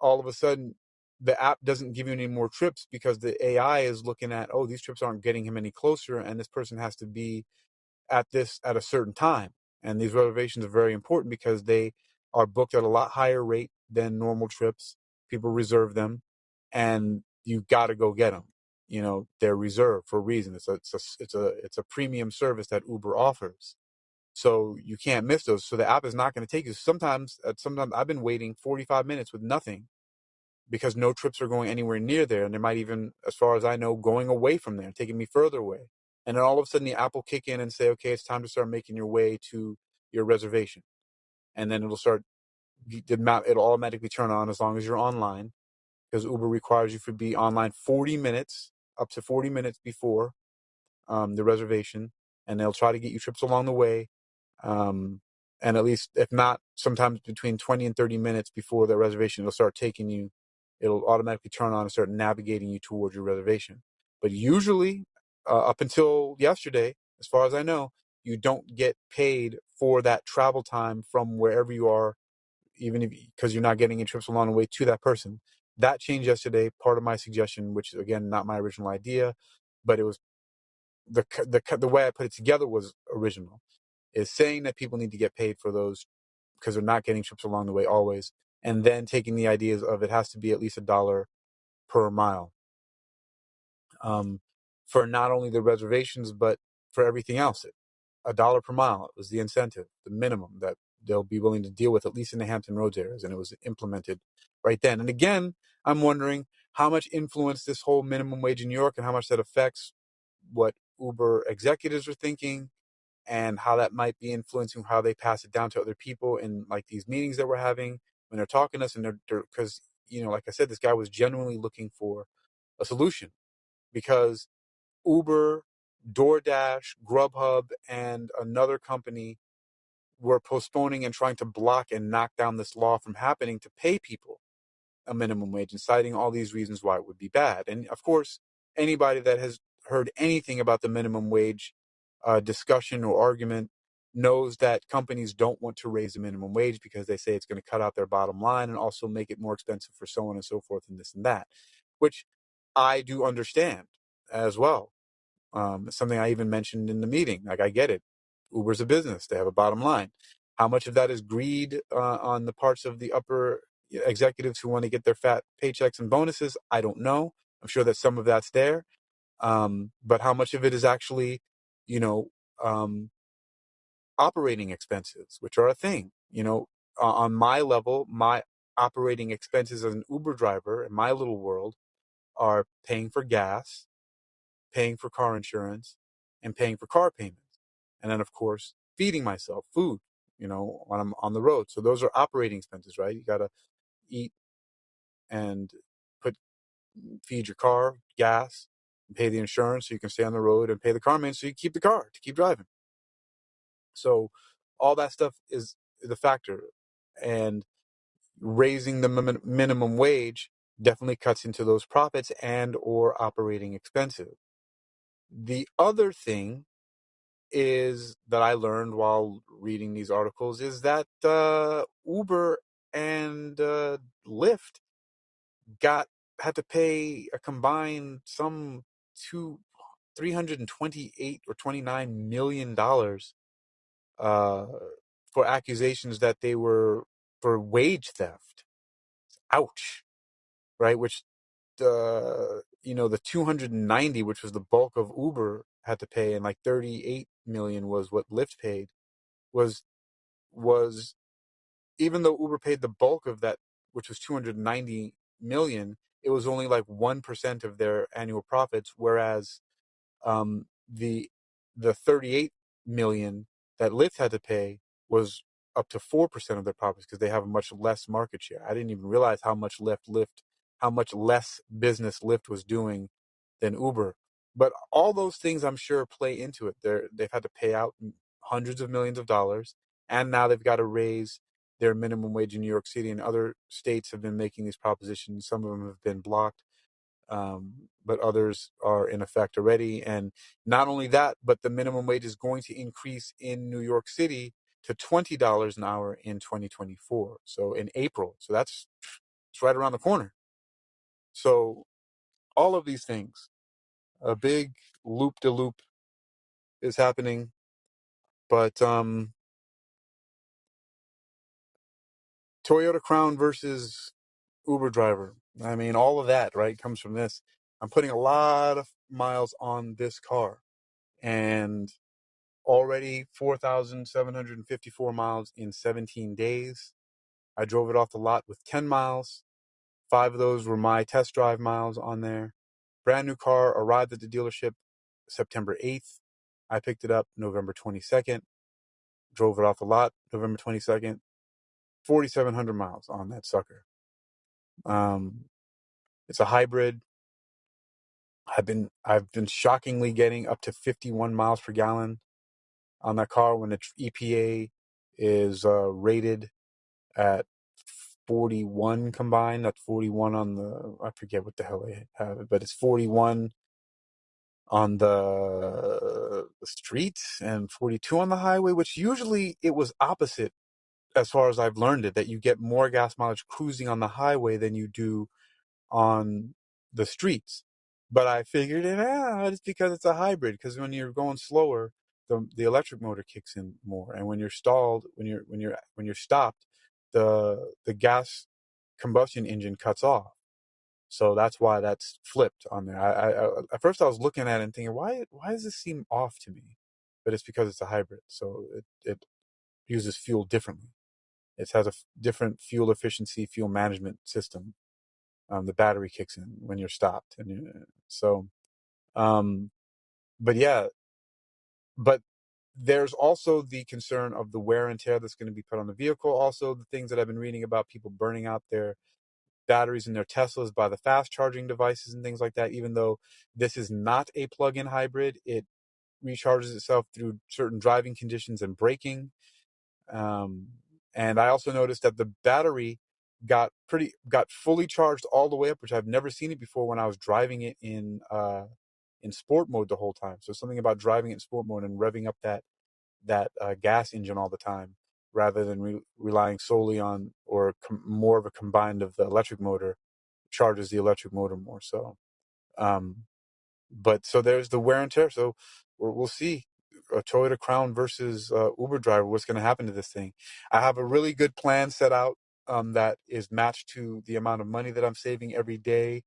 A: all of a sudden the app doesn't give you any more trips because the AI is looking at, oh, these trips aren't getting him any closer, and this person has to be at a certain time. And these reservations are very important because they are booked at a lot higher rate than normal trips. People reserve them, and you got to go get them. They're reserved for a reason. It's a premium service that Uber offers. So you can't miss those. So the app is not going to take you. Sometimes I've been waiting 45 minutes with nothing because no trips are going anywhere near there. And they might even, as far as I know, going away from there, taking me further away. And then all of a sudden the app will kick in and say, okay, it's time to start making your way to your reservation. And then it'll automatically turn on as long as you're online, because Uber requires you to be online 40 minutes, up to 40 minutes before the reservation. And they'll try to get you trips along the way. And at least, if not, sometimes between 20 and 30 minutes before the reservation, it'll automatically turn on and start navigating you towards your reservation. But usually, up until yesterday, as far as I know, you don't get paid for that travel time from wherever you are, because you're not getting any trips along the way to that person. That changed yesterday. Part of my suggestion, which is again not my original idea, but it was the way I put it together was original, is saying that people need to get paid for those because they're not getting trips along the way always, and then taking the ideas of it has to be at least $1 per mile, for not only the reservations but for everything else. $1 per mile was the incentive, the minimum that they'll be willing to deal with, at least in the Hampton Roads areas, and it was implemented right then. And again, I'm wondering how much influence this whole minimum wage in New York and how much that affects what Uber executives are thinking, and how that might be influencing how they pass it down to other people in like these meetings that we're having when they're talking to us. And they're because, like I said, this guy was genuinely looking for a solution, because Uber, DoorDash, Grubhub, and another company were postponing and trying to block and knock down this law from happening to pay people a minimum wage, and citing all these reasons why it would be bad. And of course, anybody that has heard anything about the minimum wage discussion or argument knows that companies don't want to raise the minimum wage because they say it's going to cut out their bottom line and also make it more expensive for so on and so forth and this and that, which I do understand as well. It's something I even mentioned in the meeting. Like, I get it. Uber's a business. They have a bottom line. How much of that is greed on the parts of the upper executives who want to get their fat paychecks and bonuses? I don't know. I'm sure that some of that's there. But how much of it is actually, you know, um, operating expenses, which are a thing? On my level, my operating expenses as an Uber driver in my little world are paying for gas, paying for car insurance, and paying for car payments. And then, of course, feeding myself food, when I'm on the road. So those are operating expenses, right? You got to eat and put feed your car, gas, and pay the insurance so you can stay on the road, and pay the car maintenance so you keep the car to keep driving. So all that stuff is the factor. And raising the minimum wage definitely cuts into those profits and or operating expenses. The other thing is that I learned while reading these articles is that Uber and Lyft had to pay a combined some two 328 or 29 million dollars for accusations that they were for wage theft. Ouch, right? Which the 290, which was the bulk of Uber, had to pay, and like 38 million was what Lyft paid, was was even though Uber paid the bulk of that, which was 290 million, it was only like 1% of their annual profits, whereas the 38 million that Lyft had to pay was up to 4% of their profits, because they have a much less market share. I didn't even realize how much less business Lyft was doing than Uber. But all those things, I'm sure, play into it. They've had to pay out hundreds of millions of dollars, and now they've got to raise their minimum wage in New York City, and other states have been making these propositions. Some of them have been blocked, but others are in effect already. And not only that, but the minimum wage is going to increase in New York City to $20 an hour in 2024. So in April. So it's right around the corner. So all of these things, a big loop de loop is happening. But Toyota Crown versus Uber driver. I mean, all of that, right, comes from this. I'm putting a lot of miles on this car, and already 4,754 miles in 17 days. I drove it off the lot with 10 miles. 5 of those were my test drive miles on there. Brand new car arrived at the dealership September 8th. I picked it up November 22nd. Drove it off the lot November 22nd. 4,700 miles on that sucker. It's a hybrid. I've been shockingly getting up to 51 miles per gallon on that car when its EPA is rated at 41 combined. That's 41 on the, I forget what the hell they have it, but it's 41 on the streets and 42 on the highway, which usually it was opposite as far as I've learned it, that you get more gas mileage cruising on the highway than you do on the streets. But I figured it out. It's because it's a hybrid. Because when you're going slower, the electric motor kicks in more, and when you're stalled, when you're stopped, the gas combustion engine cuts off. So that's why that's flipped on there. At first I was looking at it and thinking, why does this seem off to me? But it's because it's a hybrid, so it uses fuel differently. It has a different fuel efficiency, fuel management system. The battery kicks in when you're stopped, and so. But yeah, but there's also the concern of the wear and tear that's going to be put on the vehicle. Also, the things that I've been reading about people burning out their batteries in their Teslas by the fast charging devices and things like that. Even though this is not a plug-in hybrid, it recharges itself through certain driving conditions and braking. And I also noticed that the battery got fully charged all the way up, which I've never seen it before when I was driving it in sport mode the whole time. So something about driving it in sport mode and revving up that gas engine all the time, rather than relying solely on or more of a combined of the electric motor, charges the electric motor more. So, but so there's the wear and tear. So we'll see a Toyota Crown versus Uber driver. What's going to happen to this thing? I have a really good plan set out that is matched to the amount of money that I'm saving every day,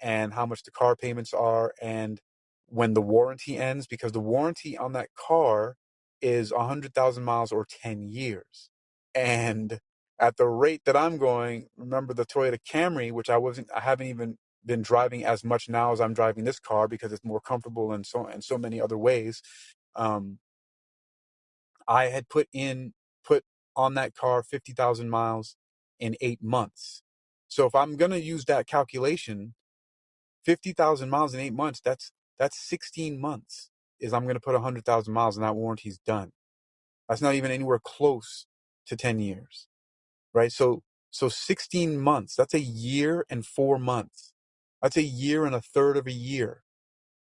A: and how much the car payments are, and when the warranty ends, because the warranty on that car is 100,000 miles or 10 years. And at the rate that I'm going, remember the Toyota Camry, which I haven't even been driving as much now as I'm driving this car because it's more comfortable in so many other ways. I had put on that car 50,000 miles in 8 months. So if I'm going to use that calculation, 50,000 miles in 8 months, that's 16 months is I'm going to put 100,000 miles and that warranty's done. That's not even anywhere close to 10 years, right? So 16 months, that's a year and 4 months. That's a year and a third of a year,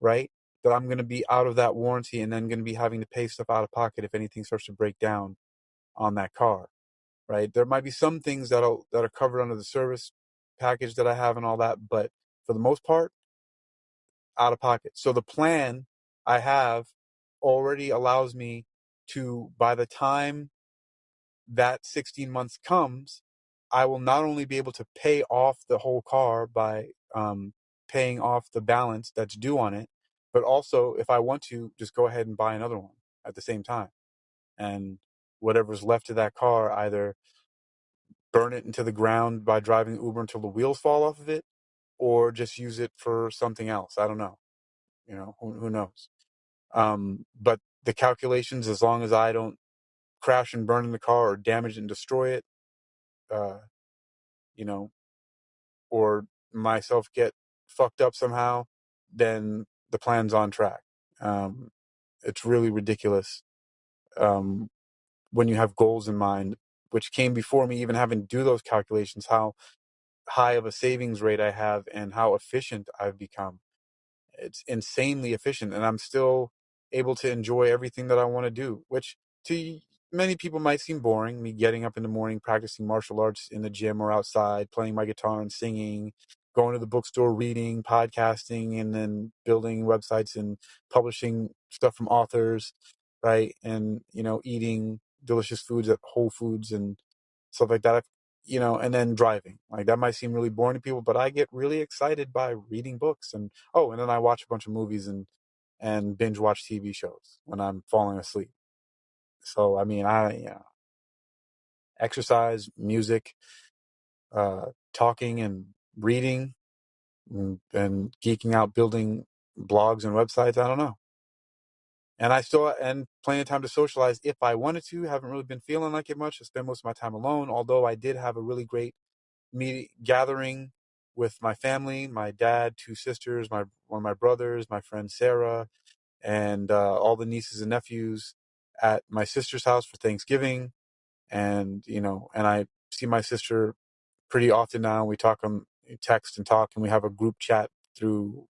A: right? That I'm going to be out of that warranty and then going to be having to pay stuff out of pocket if anything starts to break down on that car, right? There might be some things that are covered under the service package that I have and all that, but for the most part, out of pocket. So the plan I have already allows me to, by the time that 16 months comes, I will not only be able to pay off the whole car by paying off the balance that's due on it, but also, if I want to, just go ahead and buy another one at the same time. And whatever's left of that car, either burn it into the ground by driving Uber until the wheels fall off of it, or just use it for something else. I don't know. Who knows? But the calculations, as long as I don't crash and burn in the car or damage and destroy it, uh, you know, or myself get fucked up somehow, then the plan's on track. It's really ridiculous when you have goals in mind, which came before me even having to do those calculations, how high of a savings rate I have and how efficient I've become. It's insanely efficient, and I'm still able to enjoy everything that I want to do, which to many people might seem boring. Me getting up in the morning, practicing martial arts in the gym or outside, playing my guitar and singing, going to the bookstore, reading, podcasting, and then building websites and publishing stuff from authors. right? And, eating delicious foods at Whole Foods and stuff like that, and then driving. Like that might seem really boring to people, but I get really excited by reading books and then I watch a bunch of movies and binge watch TV shows when I'm falling asleep. So, I mean, exercise, music, talking and reading and geeking out, building blogs and websites. I don't know. And plenty of time to socialize if I wanted to. Haven't really been feeling like it much. I spend most of my time alone, although I did have a really great gathering with my family, my dad, two sisters, one of my brothers, my friend Sarah, and all the nieces and nephews at my sister's house for Thanksgiving. And, and I see my sister pretty often now. We text and talk, and we have a group chat through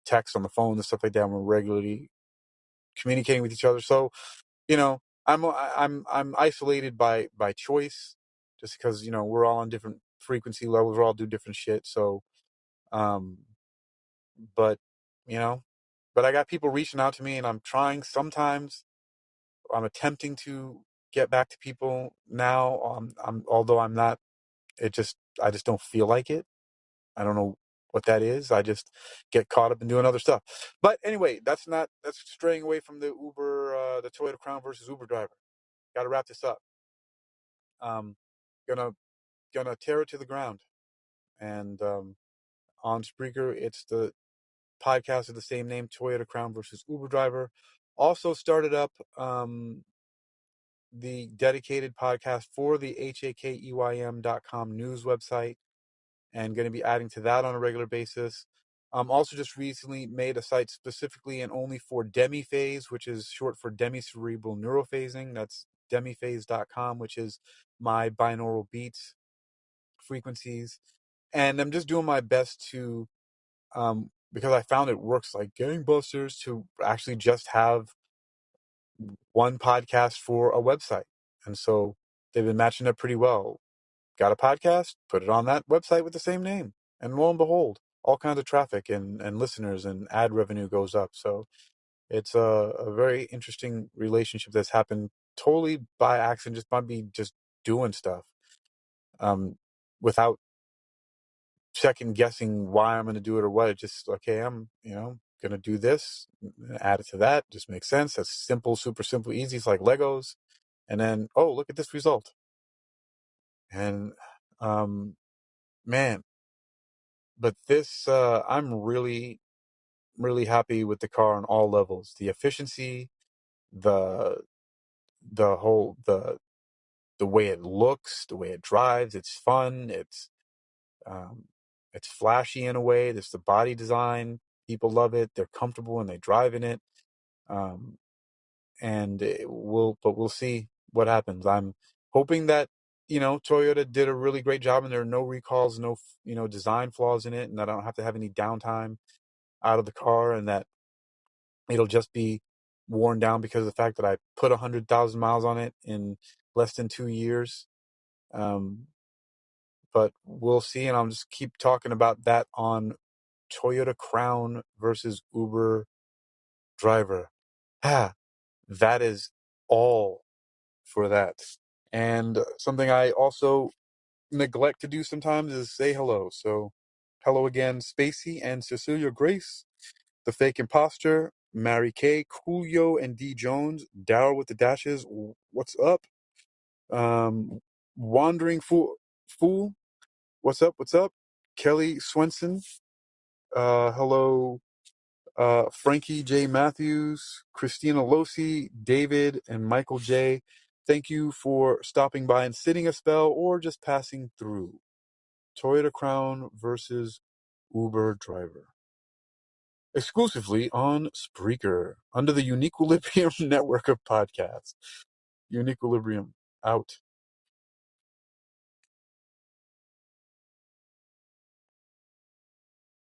A: text on the phone and stuff like that. And we're regularly communicating with each other. So, I'm isolated by choice, just because we're all on different frequency levels. We all do different shit. So, um, but you know, but I got people reaching out to me, and I'm trying. Sometimes I'm attempting to get back to people now. Although I'm not. I just don't feel like it. I don't know what that is. I just get caught up in doing other stuff. But anyway, that's straying away from the the Toyota Crown versus Uber driver. Got to wrap this up. Um, gonna tear it to the ground. And on Spreaker, it's the podcast of the same name, Toyota Crown versus Uber driver. Also started up the dedicated podcast for the hakeym.com news website, and going to be adding to that on a regular basis. Also just recently made a site specifically and only for demiphase, which is short for demicerebral neurophasing. That's demiphase.com, which is my binaural beats frequencies. And I'm just doing my best to, because I found it works like gangbusters, to actually just have one podcast for a website. And so they've been matching up pretty well. Got a podcast, put it on that website with the same name. And lo and behold, all kinds of traffic and listeners and ad revenue goes up. So it's a very interesting relationship that's happened totally by accident, just by me just doing stuff, without second guessing why I'm going to do it or what. It just, okay, I'm, going to do this, add it to that. Just makes sense. That's simple, super simple, easy. It's like Legos. And then, oh, look at this result. And, man, but this, I'm really, really happy with the car on all levels. The efficiency, the, the way it looks, the way it drives, it's fun. Um, it's flashy in a way. There's the body design. People love it. They're comfortable when they drive in it. Um, and we'll see what happens. I'm hoping that, Toyota did a really great job and there are no recalls, no, design flaws in it, and that I don't have to have any downtime out of the car, and that it'll just be worn down because of the fact that I put 100,000 miles on it in less than 2 years. Um, but we'll see, and I'll just keep talking about that on Toyota Crown versus Uber driver. That is all for that. And something I also neglect to do sometimes is say hello. So, hello again, Spacey and Cecilia Grace, the fake imposter, Mary Kay, Coolio and D Jones, Daryl with the dashes. What's up? Wandering fool. What's up? What's up? Kelly Swenson. Hello. Frankie J. Matthews, Christina Losi, David, and Michael J. Thank you for stopping by and sitting a spell or just passing through. Toyota Crown versus Uber driver. Exclusively on Spreaker, under the Uniquilibrium network of podcasts. Uniquilibrium, out.